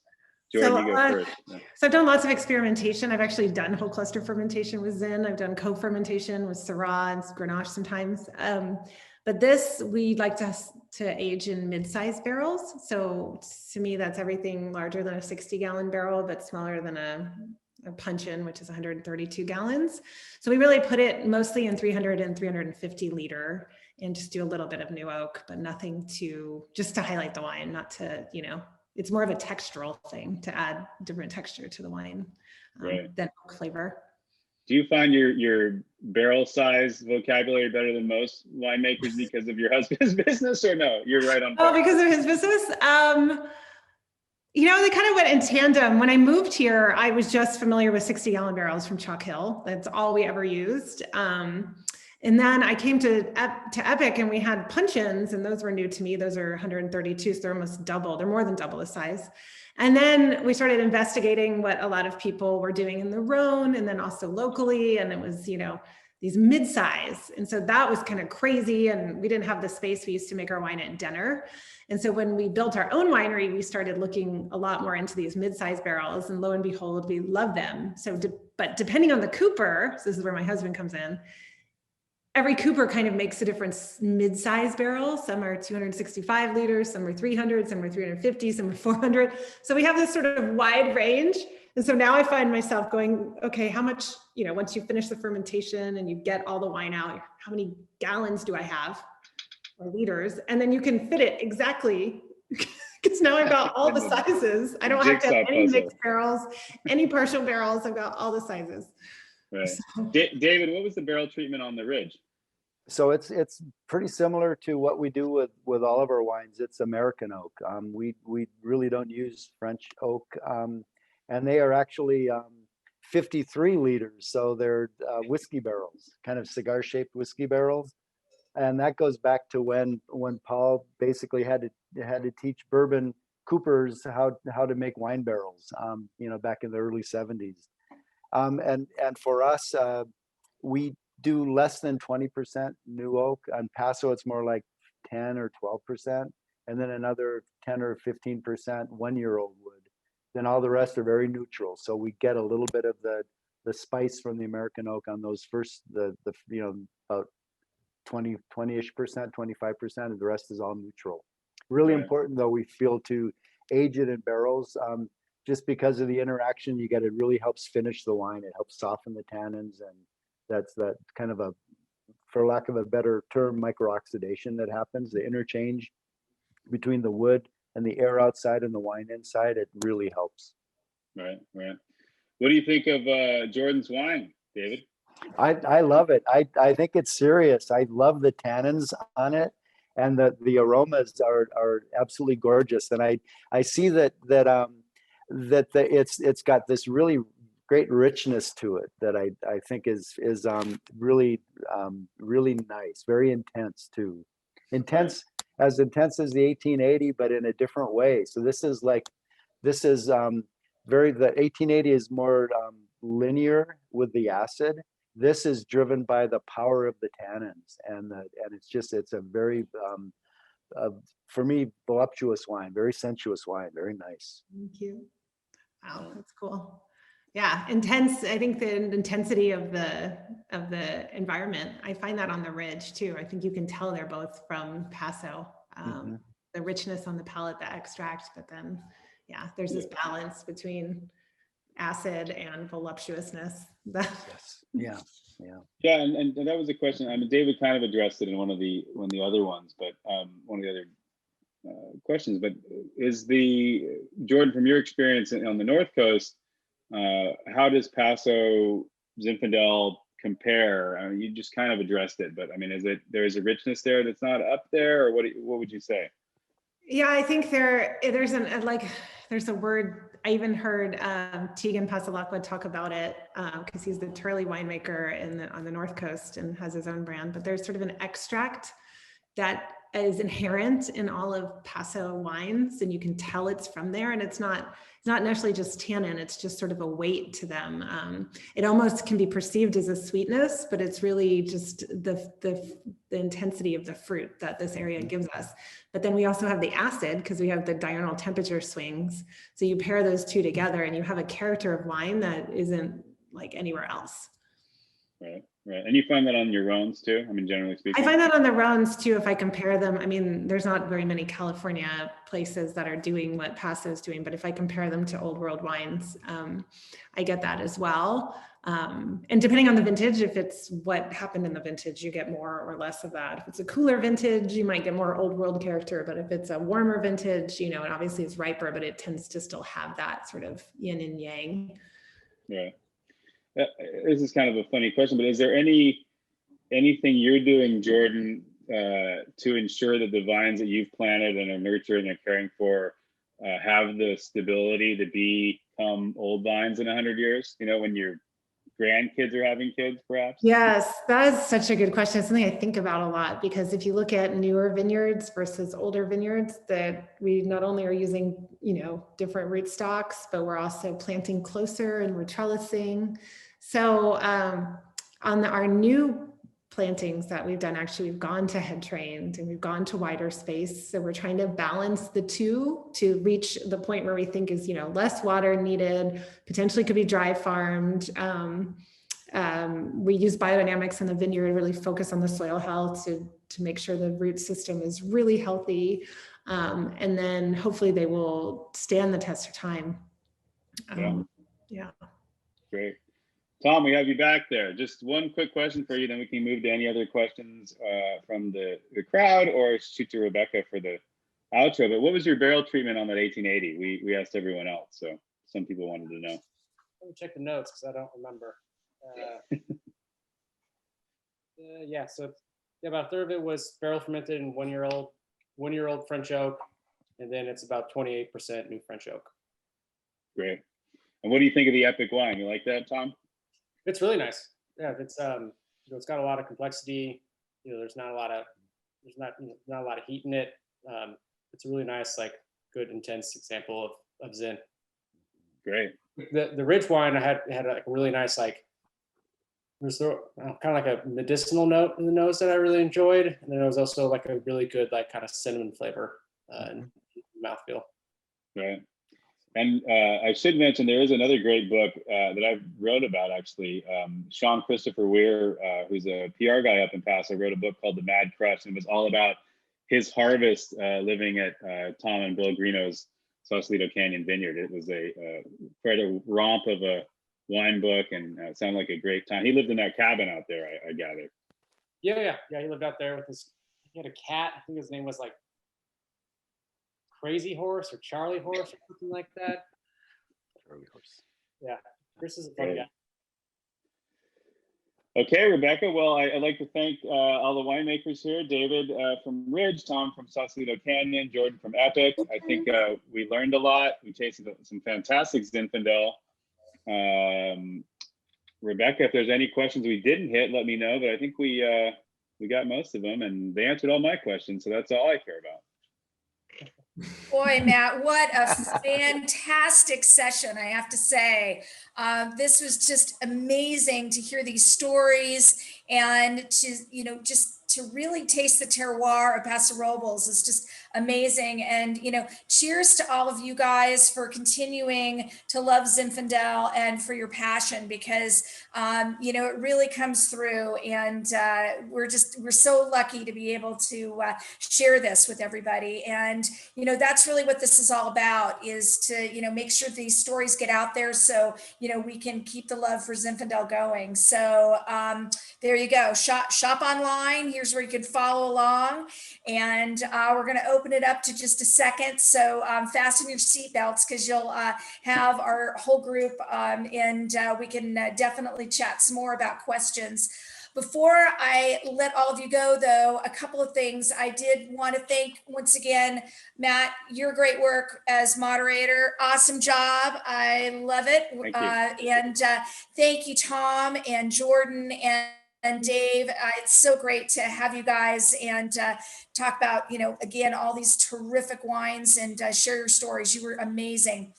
Jordan, you go first. Yeah. So I've done lots of experimentation. I've actually done whole cluster fermentation with Zin. I've done co-fermentation with Syrah and Grenache sometimes. But this, we like to age in mid-sized barrels. So to me, that's everything larger than a 60-gallon barrel, but smaller than a puncheon, which is 132 gallons. So we really put it mostly in 300 and 350 liter and just do a little bit of new oak, but nothing just to highlight the wine, not to, it's more of a textural thing to add different texture to the wine than oak flavor. Do you find your barrel size vocabulary better than most winemakers because of your husband's business, or no? You're right on. Oh, because of his business? They kind of went in tandem. When I moved here, I was just familiar with 60-gallon barrels from Chalk Hill. That's all we ever used. And then I came to Epic and we had puncheons, and those were new to me. Those are 132, so they're almost double. They're more than double the size. And then we started investigating what a lot of people were doing in the Rhone and then also locally. And it was, these mid-size. And so that was kind of crazy. And we didn't have the space. We used to make our wine at Denner. And so when we built our own winery, we started looking a lot more into these mid-size barrels, and lo and behold, we love them. So, but depending on the cooper, so this is where my husband comes in, every cooper kind of makes a different mid-size barrel. Some are 265 liters, some are 300, some are 350, some are 400. So we have this sort of wide range. And so now I find myself going, okay, how much, once you finish the fermentation and you get all the wine out, how many gallons do I have, or liters? And then you can fit it exactly, because now I've got all the sizes. I don't have to have any mixed barrels, any partial barrels. I've got all the sizes. Right. So, David, what was the barrel treatment on the ridge? So it's pretty similar to what we do with all of our wines. It's American oak. We really don't use French oak, and they are actually 53 liters. So they're whiskey barrels, kind of cigar-shaped whiskey barrels, and that goes back to when Paul basically had to teach bourbon coopers how to make wine barrels. Back in the early 70s. And for us, we do less than 20% new oak. On Paso, it's more like 10 or 12%, and then another 10 or 15% 1-year-old wood. Then all the rest are very neutral. So we get a little bit of the spice from the American oak on those first, about 20-ish percent, 25%, and the rest is all neutral. Really important, though, we feel, to age it in barrels. Just because of the interaction you get, it really helps finish the wine. It helps soften the tannins, and that's that kind of for lack of a better term, microoxidation that happens. The interchange between the wood and the air outside and the wine inside, it really helps. Right. What do you think of Jordan's wine, David? I love it. I think it's serious. I love the tannins on it, and the aromas are absolutely gorgeous. And I see that it's got this really great richness to it that I think is really nice, very intense too. As intense as the 1880, but in a different way. So the 1880 is more linear with the acid. This is driven by the power of the tannins, and it's a very for me, voluptuous wine, very sensuous wine, very nice. thank you. Wow, that's cool. Yeah, intense. I think the intensity of the environment, I find that on the ridge too. I think you can tell they're both from Paso. The richness on the palate, the extract, but then there's this balance between acid and voluptuousness. Yes. Yeah. And that was a question. I mean, David kind of addressed it in one of the other ones, but one of the other questions. But is Jordan, from your experience on the North Coast, how does Paso Zinfandel compare? I mean, you just kind of addressed it, but I mean, there's a richness there that's not up there, or what would you say? Yeah, I think there's a word. I even heard Tegan Pasalacqua talk about it because he's the Turley winemaker on the North Coast and has his own brand. But there's sort of an extract that is inherent in all of Paso wines, and you can tell it's from there. And it's not necessarily just tannin; it's just sort of a weight to them. It almost can be perceived as a sweetness, but it's really just the intensity of the fruit that this area gives us. But then we also have the acid because we have the diurnal temperature swings. So you pair those two together, and you have a character of wine that isn't like anywhere else. Right. And you find that on your Rhones too? I mean, generally speaking. I find that on the Rhones too, if I compare them. I mean, there's not very many California places that are doing what Paso is doing, but if I compare them to old world wines, I get that as well. And depending on the vintage, if it's what happened in the vintage, you get more or less of that. If it's a cooler vintage, you might get more old world character, but if it's a warmer vintage, it obviously is riper, but it tends to still have that sort of yin and yang. Yeah. This is kind of a funny question, but is there anything you're doing, Jordan, to ensure that the vines that you've planted and are nurturing and caring for have the stability to become old vines in 100 years? When your grandkids are having kids, perhaps? Yes, that is such a good question. It's something I think about a lot, because if you look at newer vineyards versus older vineyards, that we not only are using, different rootstocks, but we're also planting closer and we're trellising. So on our new plantings that we've done, actually, we've gone to head trained and we've gone to wider space. So we're trying to balance the two to reach the point where we think is, less water needed, potentially could be dry farmed, we use biodynamics in the vineyard, really focus on the soil health to make sure the root system is really healthy. And then hopefully they will stand the test of time. Yeah. Great. Tom, we have you back there. Just one quick question for you, then we can move to any other questions from the crowd, or shoot to Rebecca for the outro. But what was your barrel treatment on that 1880? We asked everyone else, so some people wanted to know. Let me check the notes because I don't remember. Yeah, so about a third of it was barrel fermented and 1 year old French oak, and then it's about 28% new French oak. Great. And what do you think of the Epic wine? You like that, Tom? It's really nice. Yeah, it's it's got a lot of complexity. There's not a lot of heat in it. It's a really nice, like, good intense example of Zin. Great. The Ridge wine I had like a really nice, like, there's kind of like a medicinal note in the nose that I really enjoyed, and then there was also like a really good, like, kind of cinnamon flavor in mouthfeel. Right. And I should mention there is another great book that I wrote about, actually. Sean Christopher Weir, who's a PR guy up in Paso, wrote a book called The Mad Crush, and it was all about his harvest living at Tom and Bill Greeno's Sausalito Canyon Vineyard. It was quite a romp of a wine book, and it sounded like a great time. He lived in that cabin out there, I gather. Yeah. He lived out there he had a cat. I think his name was like Crazy Horse or Charlie Horse or something like that. Charlie Horse. Yeah, Chris is a fun guy. Okay, Rebecca. Well, I'd like to thank all the winemakers here: David from Ridge, Tom from Sausalito Canyon, Jordan from Epic. I think we learned a lot. We tasted some fantastic Zinfandel. Rebecca, if there's any questions we didn't hit, let me know. But I think we got most of them, and they answered all my questions, so that's all I care about. Boy, Matt, what a fantastic session, I have to say. This was just amazing to hear these stories and to, just to really taste the terroir of Paso Robles is just amazing. And, cheers to all of you guys for continuing to love Zinfandel and for your passion, because, it really comes through, and we're so lucky to be able to share this with everybody. And, that's really what this is all about, is to, make sure these stories get out there so, we can keep the love for Zinfandel going. So there you go. Shop online. Here's where you can follow along. And we're going to open it up to just a second. So fasten your seatbelts, because you'll have our whole group and we can definitely chat some more about questions. Before I let all of you go, though, a couple of things. I did want to thank, once again, Matt, your great work as moderator. Awesome job. I love it. Thank you. And thank you, Tom and Jordan and Dave. It's so great to have you guys and talk about, again, all these terrific wines and share your stories. You were amazing.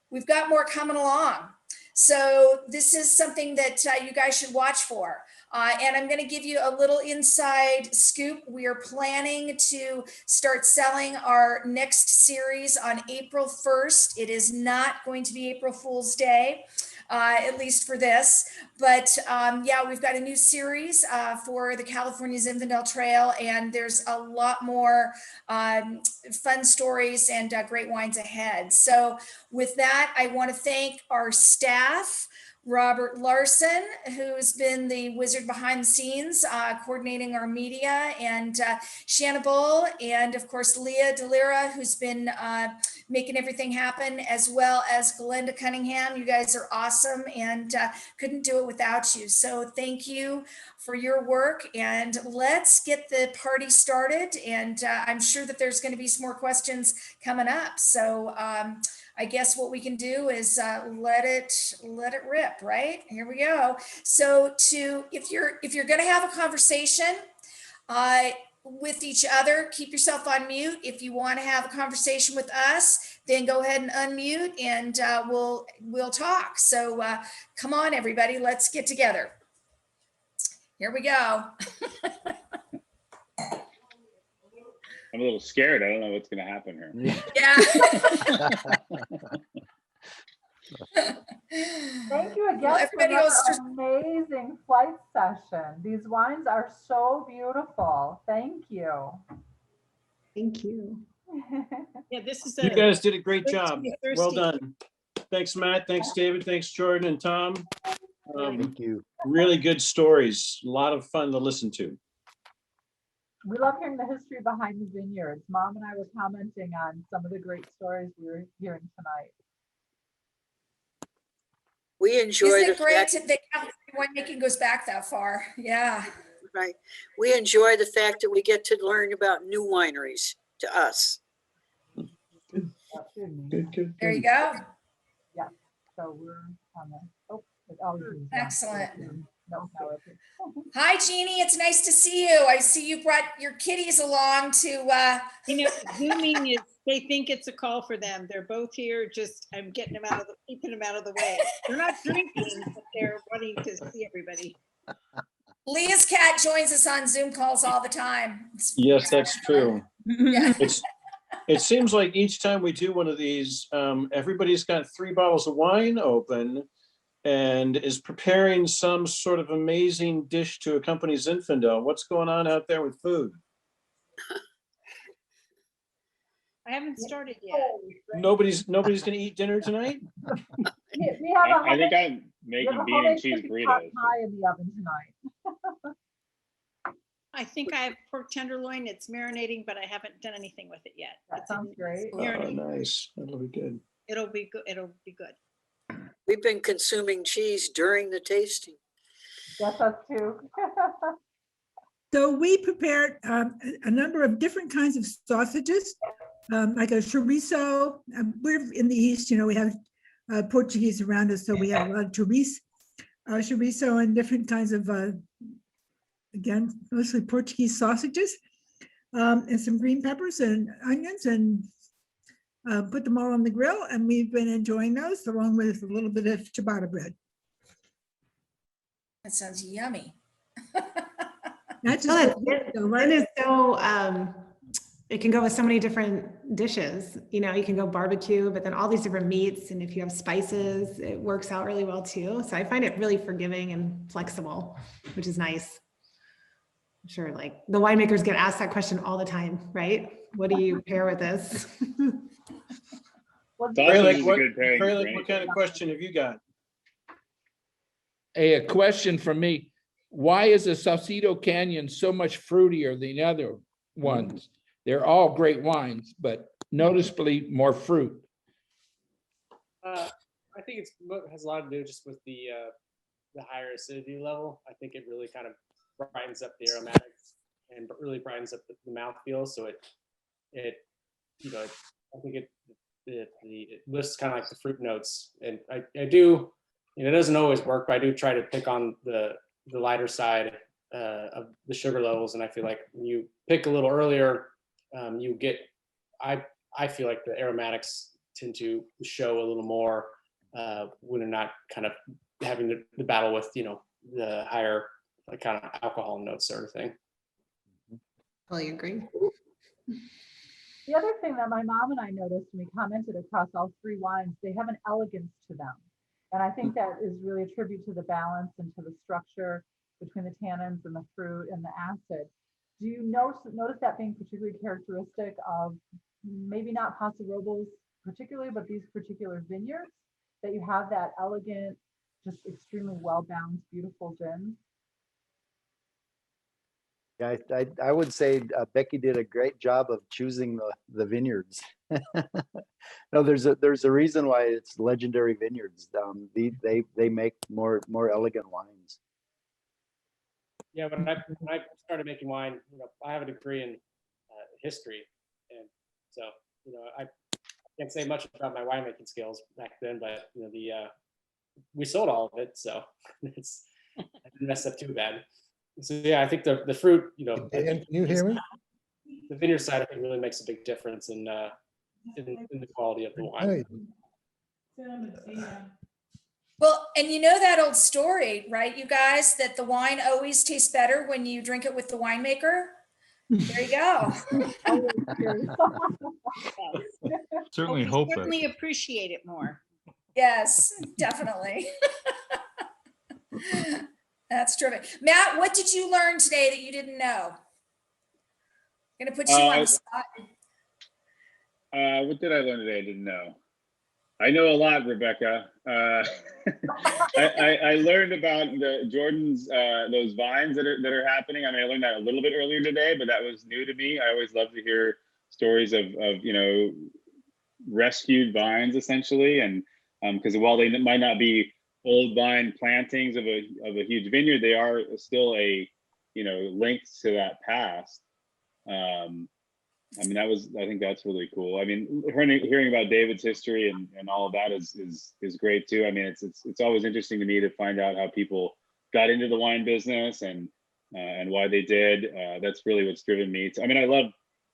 We've got more coming along. So this is something that you guys should watch for. And I'm going to give you a little inside scoop. We are planning to start selling our next series on April 1st. It is not going to be April Fool's Day, at least for this. But yeah, we've got a new series for the California Zinfandel Trail, and there's a lot more fun stories and great wines ahead. So with that, I want to thank our staff. Robert Larson, who's been the wizard behind the scenes, coordinating our media, and Shanna Bull, and of course, Leah Delira, who's been making everything happen, as well as Glenda Cunningham. You guys are awesome, and couldn't do it without you. So thank you for your work, and let's get the party started. And I'm sure that there's going to be some more questions coming up. So I guess what we can do is let it rip, right? Here we go. So if you're going to have a conversation with each other, keep yourself on mute. If you want to have a conversation with us, then go ahead and unmute, and we'll talk. So come on, everybody, let's get together. Here we go. I'm a little scared. I don't know what's going to happen here. Yeah. Thank you Well, again for everybody another else just amazing flight session. These wines are so beautiful. Thank you. Thank you. Yeah, this is You a. guys did a great Good to job. be Well thirsty. done. Thanks, Matt. Thanks, David. Thanks, Jordan and Tom. Thank you. Really good stories. A lot of fun to listen to. We love hearing the history behind the vineyards. Mom and I were commenting on some of the great stories we were hearing tonight. We enjoy isn't the it great fact, that California winemaking goes back that far? Yeah. right? We enjoy the fact that we get to learn about new wineries to us. Good. There you go. So we're on the, oh, it always moves on. Excellent. No, it's- Hi, Jeannie. It's nice to see you. I see you brought your kitties along to, You know, Zooming is, they think it's a call for them. They're both here, just, I'm getting them out of the, keeping them out of the way. They're not drinking, but they're wanting to see everybody. Leah's cat joins us on Zoom calls all the time. Yes, that's true. Yeah. It seems like each time we do one of these, everybody's got 3 bottles of wine open and is preparing some sort of amazing dish to accompany Zinfandel. What's going on out there with food? I haven't started yet. Nobody's gonna eat dinner tonight? We have a I think homemade- I'm we making have a bean and homemade cheese chicken pot burritos. pie in the oven tonight. I think I have pork tenderloin. It's marinating, but I haven't done anything with it yet. That It's in- sounds great. Oh, Marinate. nice. That'll be good. It'll be good. It'll be good. We've been consuming cheese during the tasting. Yes, us too. So we prepared a number of different kinds of sausages, like a chorizo. We're in the East, you know, we have Portuguese around us, so we have a lot of chorizo and different kinds of, again, mostly Portuguese sausages, and some green peppers and onions, and put them all on the grill. And we've been enjoying those along with a little bit of ciabatta bread. That sounds yummy. Well, Not just, it is so, it can go with so many different dishes. You know, you can go barbecue, but then all these different meats. And if you have spices, it works out really well too. So I find it really forgiving and flexible, which is nice. I'm sure like the winemakers get asked that question all the time, right? What do you pair with this? Well, Sausage Graylick, is a what, good pairing for Graylick, what anything. kind of question have you got? A question from me. Why is the Saucedo Canyon so much fruitier than the other ones? They're all great wines, but noticeably more fruit. I think it has a lot to do just with the higher acidity level. I think it really kind of brightens up the aromatics and really brightens up the mouthfeel. So it you know, I think it lifts kind of like the fruit notes. And I do, you know, it doesn't always work, but I do try to pick on the lighter side of the sugar levels. And I feel like when you pick a little earlier, you get, I feel like the aromatics tend to show a little more when they're not kind of having the battle with, you know, the higher like kind of alcohol notes sort of thing. Totally agree. The other thing that my mom and I noticed when we commented across all 3 wines, they have an elegance to them. And I think that is really a tribute to the balance and to the structure between the tannins and the fruit and the acid. Do you notice that being particularly characteristic of maybe not Paso Robles particularly, but these particular vineyards, that you have that elegant, just extremely well-balanced, beautiful gin? Yeah, I would say Becky did a great job of choosing the vineyards. No, there's a reason why it's Legendary Vineyards. They make more elegant wines. Yeah, when I started making wine, you know, I have a degree in history, and so you know, I can't say much about my winemaking skills back then, but you know, we sold all of it, so I didn't mess up too bad. So yeah, I think the fruit, you know, Can you hear me? the vineyard side, I think, really makes a big difference in the quality of the wine. Well, and you know that old story, right, you guys, that the wine always tastes better when you drink it with the winemaker? There you go. Certainly hope that. Certainly appreciate it more. Yes, definitely. That's terrific. Matt, what did you learn today that you didn't know? I'm gonna put you on the spot. What did I learn today I didn't know? I know a lot, Rebecca. I learned about Jordan's those vines that are happening. I mean, I learned that a little bit earlier today, but that was new to me. I always love to hear stories of rescued vines, essentially, and because while they might not be old vine plantings of a huge vineyard, they are still linked to that past. I mean, I think that's really cool. I mean, hearing about David's history and all of that is great too. I mean, it's always interesting to me to find out how people got into the wine business and why they did. That's really what's driven me. I mean, I love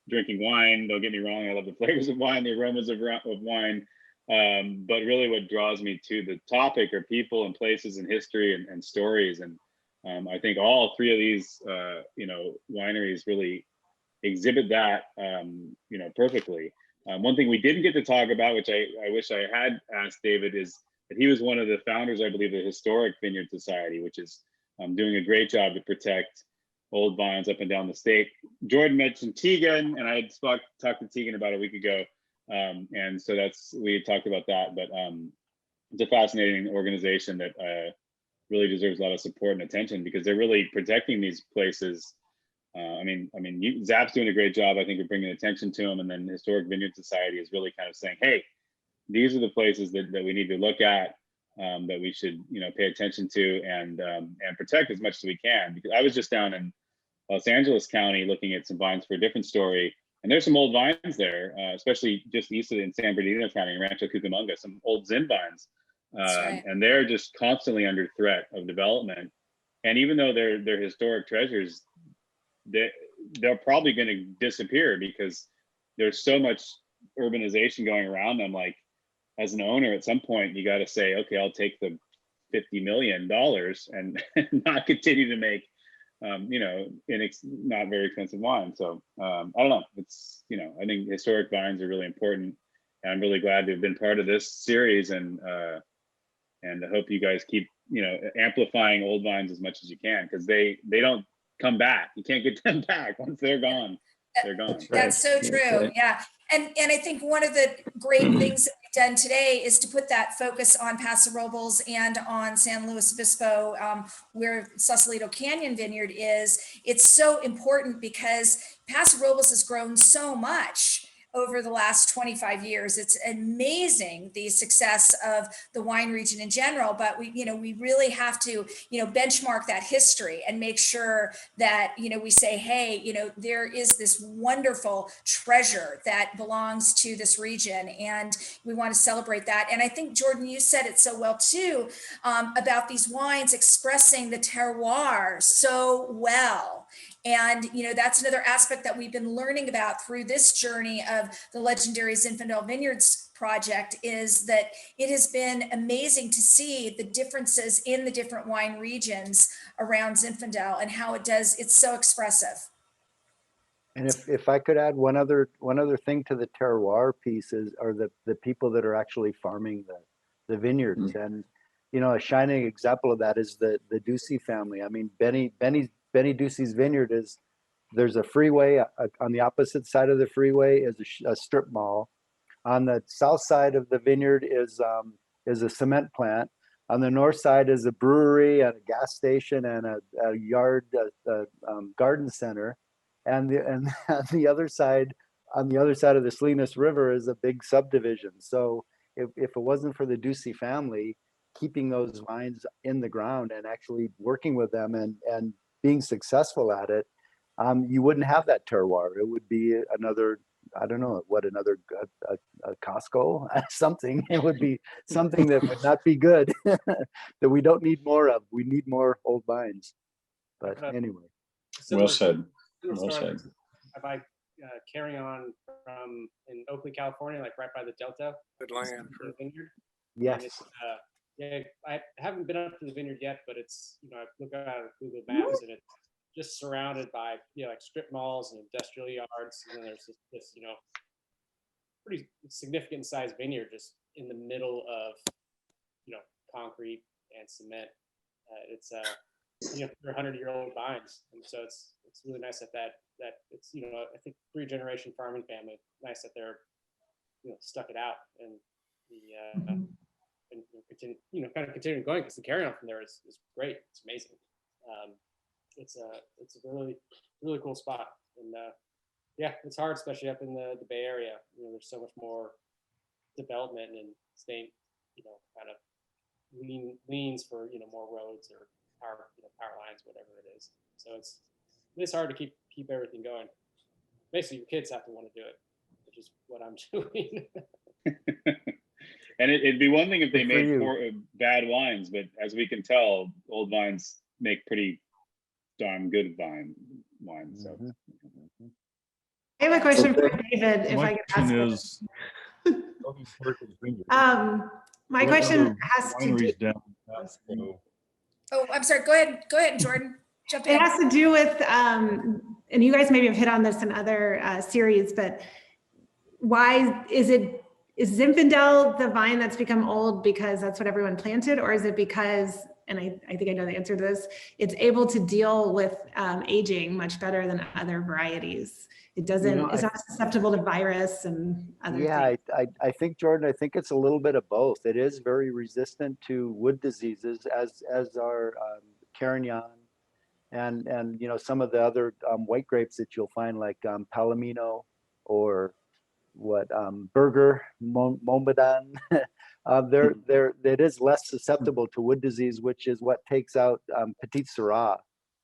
drinking wine. Don't get me wrong. I love the flavors of wine, the aromas of wine. But really what draws me to the topic are people and places and history and stories. And I think all three of these, wineries really exhibit that, perfectly. One thing we didn't get to talk about, which I wish I had asked David, is that he was one of the founders, I believe, of the Historic Vineyard Society, which is doing a great job to protect old vines up and down the state. Jordan mentioned Tegan, and I had talked to Tegan about a week ago. And so we had talked about that, but it's a fascinating organization that really deserves a lot of support and attention because they're really protecting these places. Zap's doing a great job, I think, of bringing attention to them, and then Historic Vineyard Society is really kind of saying, hey, these are the places that we need to look at, that we should, pay attention to and protect as much as we can. Because I was just down in Los Angeles County looking at some vines for a different story, and there's some old vines there, especially just east of in San Bernardino County, in Rancho Cucamonga, some old Zin vines, Right. and they're just constantly under threat of development. And even though they're historic treasures, they're probably going to disappear because there's so much urbanization going around them. Like, as an owner, at some point you got to say, okay, I'll take the $50 million and not continue to make not very expensive wine. So I don't know, it's I think historic vines are really important, and I'm really glad to have been part of this series, and I hope you guys keep amplifying old vines as much as you can, because they don't come back. You can't get them back. Once they're gone, they're gone. That's so true. Yeah. And I think one of the great things that we've done today is to put that focus on Paso Robles and on San Luis Obispo, where Sausalito Canyon Vineyard is. It's so important because Paso Robles has grown so much over the last 25 years. It's amazing, the success of the wine region in general, but we really have to, benchmark that history and make sure that, we say, hey, there is this wonderful treasure that belongs to this region, and we want to celebrate that. And I think, Jordan, you said it so well too, about these wines expressing the terroir so well. And, that's another aspect that we've been learning about through this journey of the Legendary Zinfandel Vineyards project, is that it has been amazing to see the differences in the different wine regions around Zinfandel and how it's so expressive. And if I could add one other thing to the terroir pieces, are the people that are actually farming the vineyards. And a shining example of that is the Ducey family. I mean, Benny Ducey's vineyard there's a freeway. On the opposite side of the freeway is a strip mall. On the south side of the vineyard is a cement plant. On the north side is a brewery and a gas station and a yard, garden center. And on the other side of the Salinas River is a big subdivision. So if it wasn't for the Ducey family keeping those vines in the ground and actually working with them and being successful at it, you wouldn't have that terroir. It would be another, I don't know, a Costco, something. It would be something that would not be good, that we don't need more of. We need more old vines. But anyway. Well said. Well said. By carrying on from in Oakley, California, like right by the Delta. Good land. Vineyard. Yes. I haven't been up to the vineyard yet, but it's, I look at Google Maps and it's just surrounded by, like strip malls and industrial yards. And then there's this pretty significant sized vineyard just in the middle of concrete and cement. It's 100-year-old vines, and so it's really nice that it's I think 3-generation farming family. Nice that they're stuck it out and the and continue kind of continuing going, because the carry on from there is great. It's amazing. It's a really cool spot, and yeah, it's hard, especially up in the Bay Area. There's so much more development and staying, kind of leans for more roads or power lines, whatever it is. So it's hard to keep everything going. Basically, your kids have to want to do it, which is what I'm doing. And it'd be one thing if they Good for made you. bad wines, but as we can tell, old vines make pretty darn good wines. So I have a question for David, if My I could ask. question it. is, My what question other has to do. wineries down in Pasco? Oh, I'm sorry. Go ahead, Jordan. Jump in. It has to do with, and you guys maybe have hit on this in other series, but why is Zinfandel the vine that's become old because that's what everyone planted, or is it because, and I think I know the answer to this, it's able to deal with aging much better than other varieties? It doesn't, it's not susceptible to virus and other things. I think, Jordan, I think it's a little bit of both. It is very resistant to wood diseases, as are Carignan and some of the other white grapes that you'll find, like Palomino or Burger, Montbadan. It is less susceptible to wood disease, which is what takes out Petit Syrah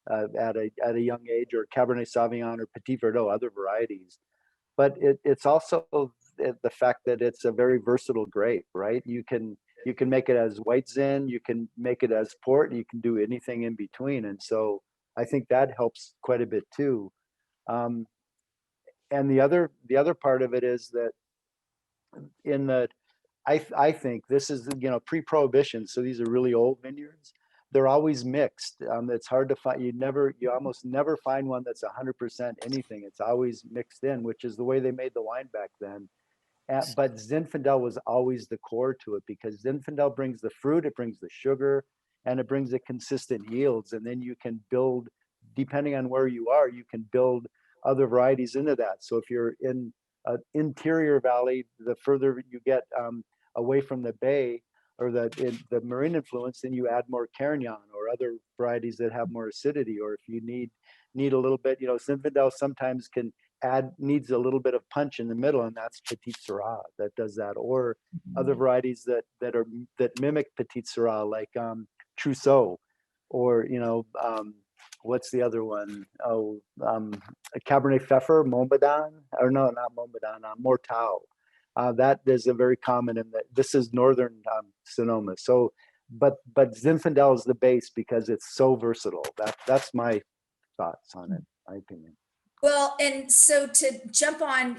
at a young age, or Cabernet Sauvignon or Petit Verdot, other varieties. But it's also the fact that it's a very versatile grape, right? You can make it as white Zin, you can make it as port, you can do anything in between. And so I think that helps quite a bit too. And the other part of it is that I think this is pre-prohibition, so these are really old vineyards. They're always mixed. It's hard to find. You almost never find one that's 100% anything. It's always mixed in, which is the way they made the wine back then. But Zinfandel was always the core to it, because Zinfandel brings the fruit, it brings the sugar, and it brings the consistent yields. And then you can build, depending on where you are, you can build other varieties into that. So if you're in an interior valley, the further you get away from the bay or the marine influence, then you add more Carignan or other varieties that have more acidity. Or if you need a little bit, Zinfandel sometimes needs a little bit of punch in the middle, and that's Petit Syrah that does that. Or other varieties that mimic Petit Syrah, like Trousseau, or what's the other one? Cabernet Pfeffer, Montbadan, or no, not Montbadan, Mortal. That is a very common, and this is northern Sonoma. So, but Zinfandel is the base because it's so versatile. That's my thoughts on it, my opinion. Well, and so to jump on,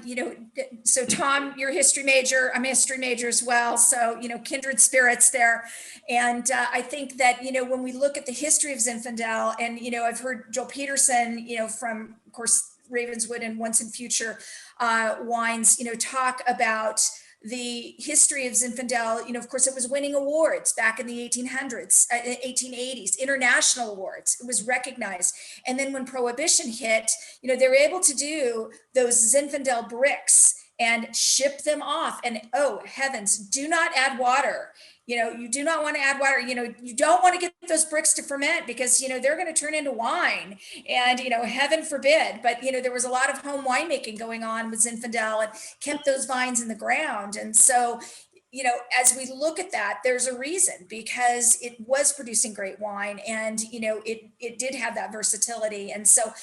so Tom, you're a history major, I'm a history major as well. So, kindred spirits there. And I think that, when we look at the history of Zinfandel, and, I've heard Joel Peterson, from, of course, Ravenswood and Once and Future Wines, talk about the history of Zinfandel. Of course, it was winning awards back in the 1880s, international awards. It was recognized. And then when Prohibition hit, they were able to do those Zinfandel bricks and ship them off. And oh, heavens, do not add water. You do not want to add water. You don't want to get those bricks to ferment, because, they're going to turn into wine, and, heaven forbid. But, there was a lot of home winemaking going on with Zinfandel and kept those vines in the ground. And so, as we look at that, there's a reason, because it was producing great wine, and, it did have that versatility. And so,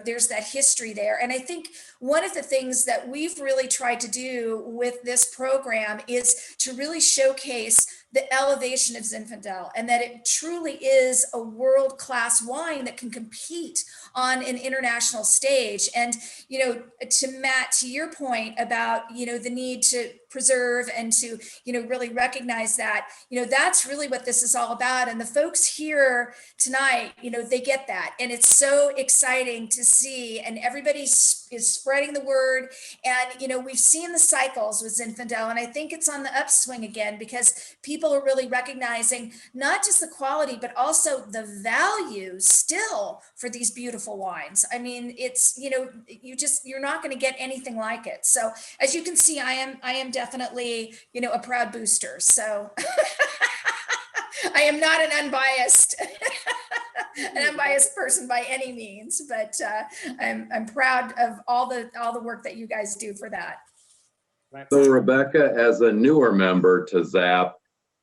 there's that history there. And I think one of the things that we've really tried to do with this program is to really showcase the elevation of Zinfandel, and that it truly is a world-class wine that can compete on an international stage. And, to Matt, to your point about, the need to preserve and to, really recognize that, that's really what this is all about. And the folks here tonight, they get that. And it's so exciting to see, and everybody is spreading the word. And, we've seen the cycles with Zinfandel, and I think it's on the upswing again, because people are really recognizing not just the quality, but also the value still for these beautiful wines. I mean, it's, you're not going to get anything like it. So as you can see, I am definitely, a proud booster. So I am not an unbiased person by any means, but I'm proud of all the work that you guys do for that. So Rebecca, as a newer member to ZAP,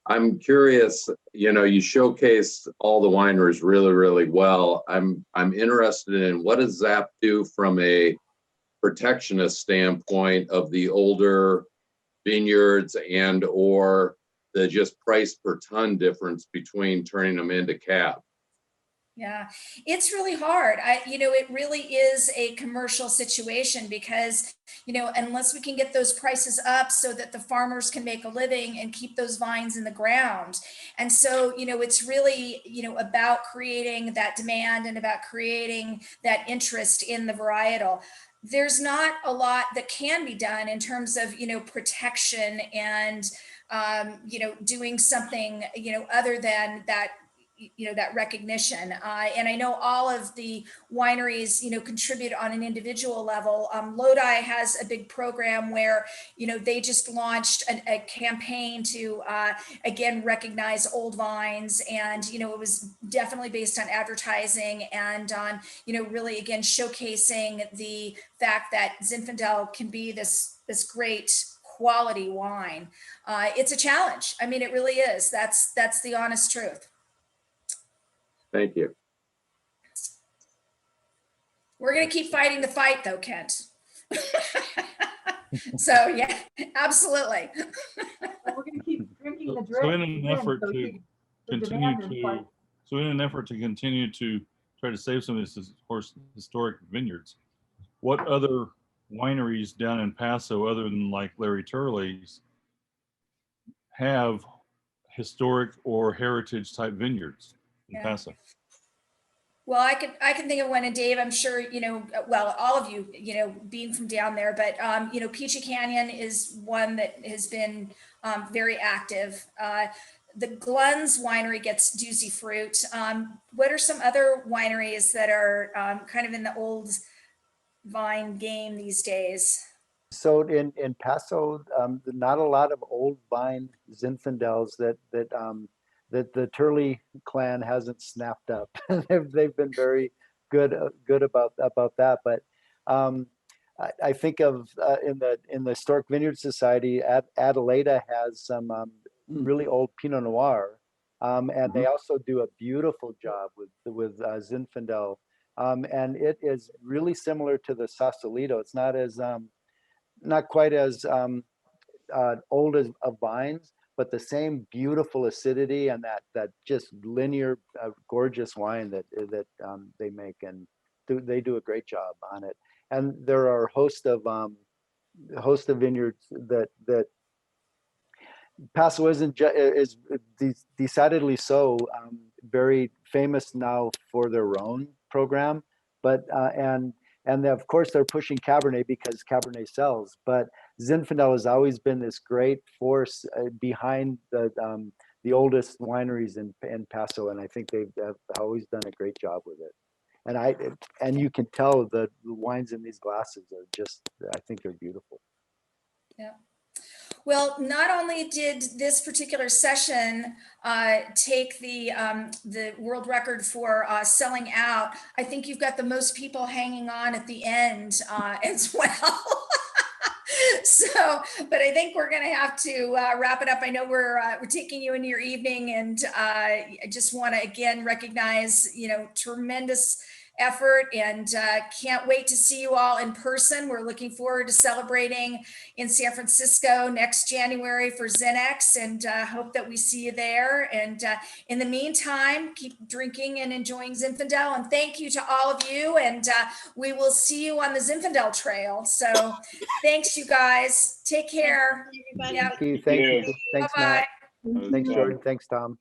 I'm curious, you showcase all the wineries really, really well. I'm interested in, what does ZAP do from a protectionist standpoint of the older vineyards, and or the just price per ton difference between turning them into cab? Yeah, it's really hard. It really is a commercial situation because, unless we can get those prices up so that the farmers can make a living and keep those vines in the ground. And so, it's really, about creating that demand and about creating that interest in the varietal. There's not a lot that can be done in terms of, protection and, doing something, other than that, that recognition. And I know all of the wineries, contribute on an individual level. Lodi has a big program where, they just launched a campaign to, again, recognize old vines. And, it was definitely based on advertising and on, really, again, showcasing the fact that Zinfandel can be this great quality wine. It's a challenge. I mean, it really is. That's the honest truth. Thank you. We're going to keep fighting the fight, though, Kent. So, yeah, absolutely. We're going to keep drinking the drink. So in an effort to continue to try to save some of this, of course, historic vineyards, what other wineries down in Paso, other than like Larry Turley's, have historic or heritage type vineyards in Paso? Well, I can think of one, and Dave, I'm sure, well, all of you, being from down there, but, Peachy Canyon is one that has been very active. The Glenn's winery gets Doozy Fruit. What are some other wineries that are kind of in the old vine game these days? So in Paso, not a lot of old vine Zinfandels that the Turley clan hasn't snapped up. They've been very good about that. But I think of in the Historic Vineyard Society, Adelaida has some really old Pinot Noir, and they also do a beautiful job with Zinfandel, and it is really similar to the Sausalito. It's not quite as old as vines, but the same beautiful acidity and that just linear, gorgeous wine that they make, and they do a great job on it. And there are a host of vineyards that Paso is decidedly so very famous now for their Rhone program, but and of course they're pushing Cabernet because Cabernet sells, but Zinfandel has always been this great force behind the oldest wineries in Paso, and I think they've always done a great job with it. And you can tell the wines in these glasses are just, I think they're beautiful. Yeah. Well, not only did this particular session take the world record for selling out, I think you've got the most people hanging on at the end as well. So, but I think we're going to have to wrap it up. I know we're taking you into your evening, and I just want to again recognize, tremendous effort, and can't wait to see you all in person. We're looking forward to celebrating in San Francisco next January for Zenex, and hope that we see you there. And in the meantime, keep drinking and enjoying Zinfandel. And thank you to all of you. And we will see you on the Zinfandel Trail. So thanks, you guys. Take care. Everybody. Yeah. Thank you. Thank you. Thanks, Bye-bye. Matt. Thanks, Jordan. Thanks, Tom.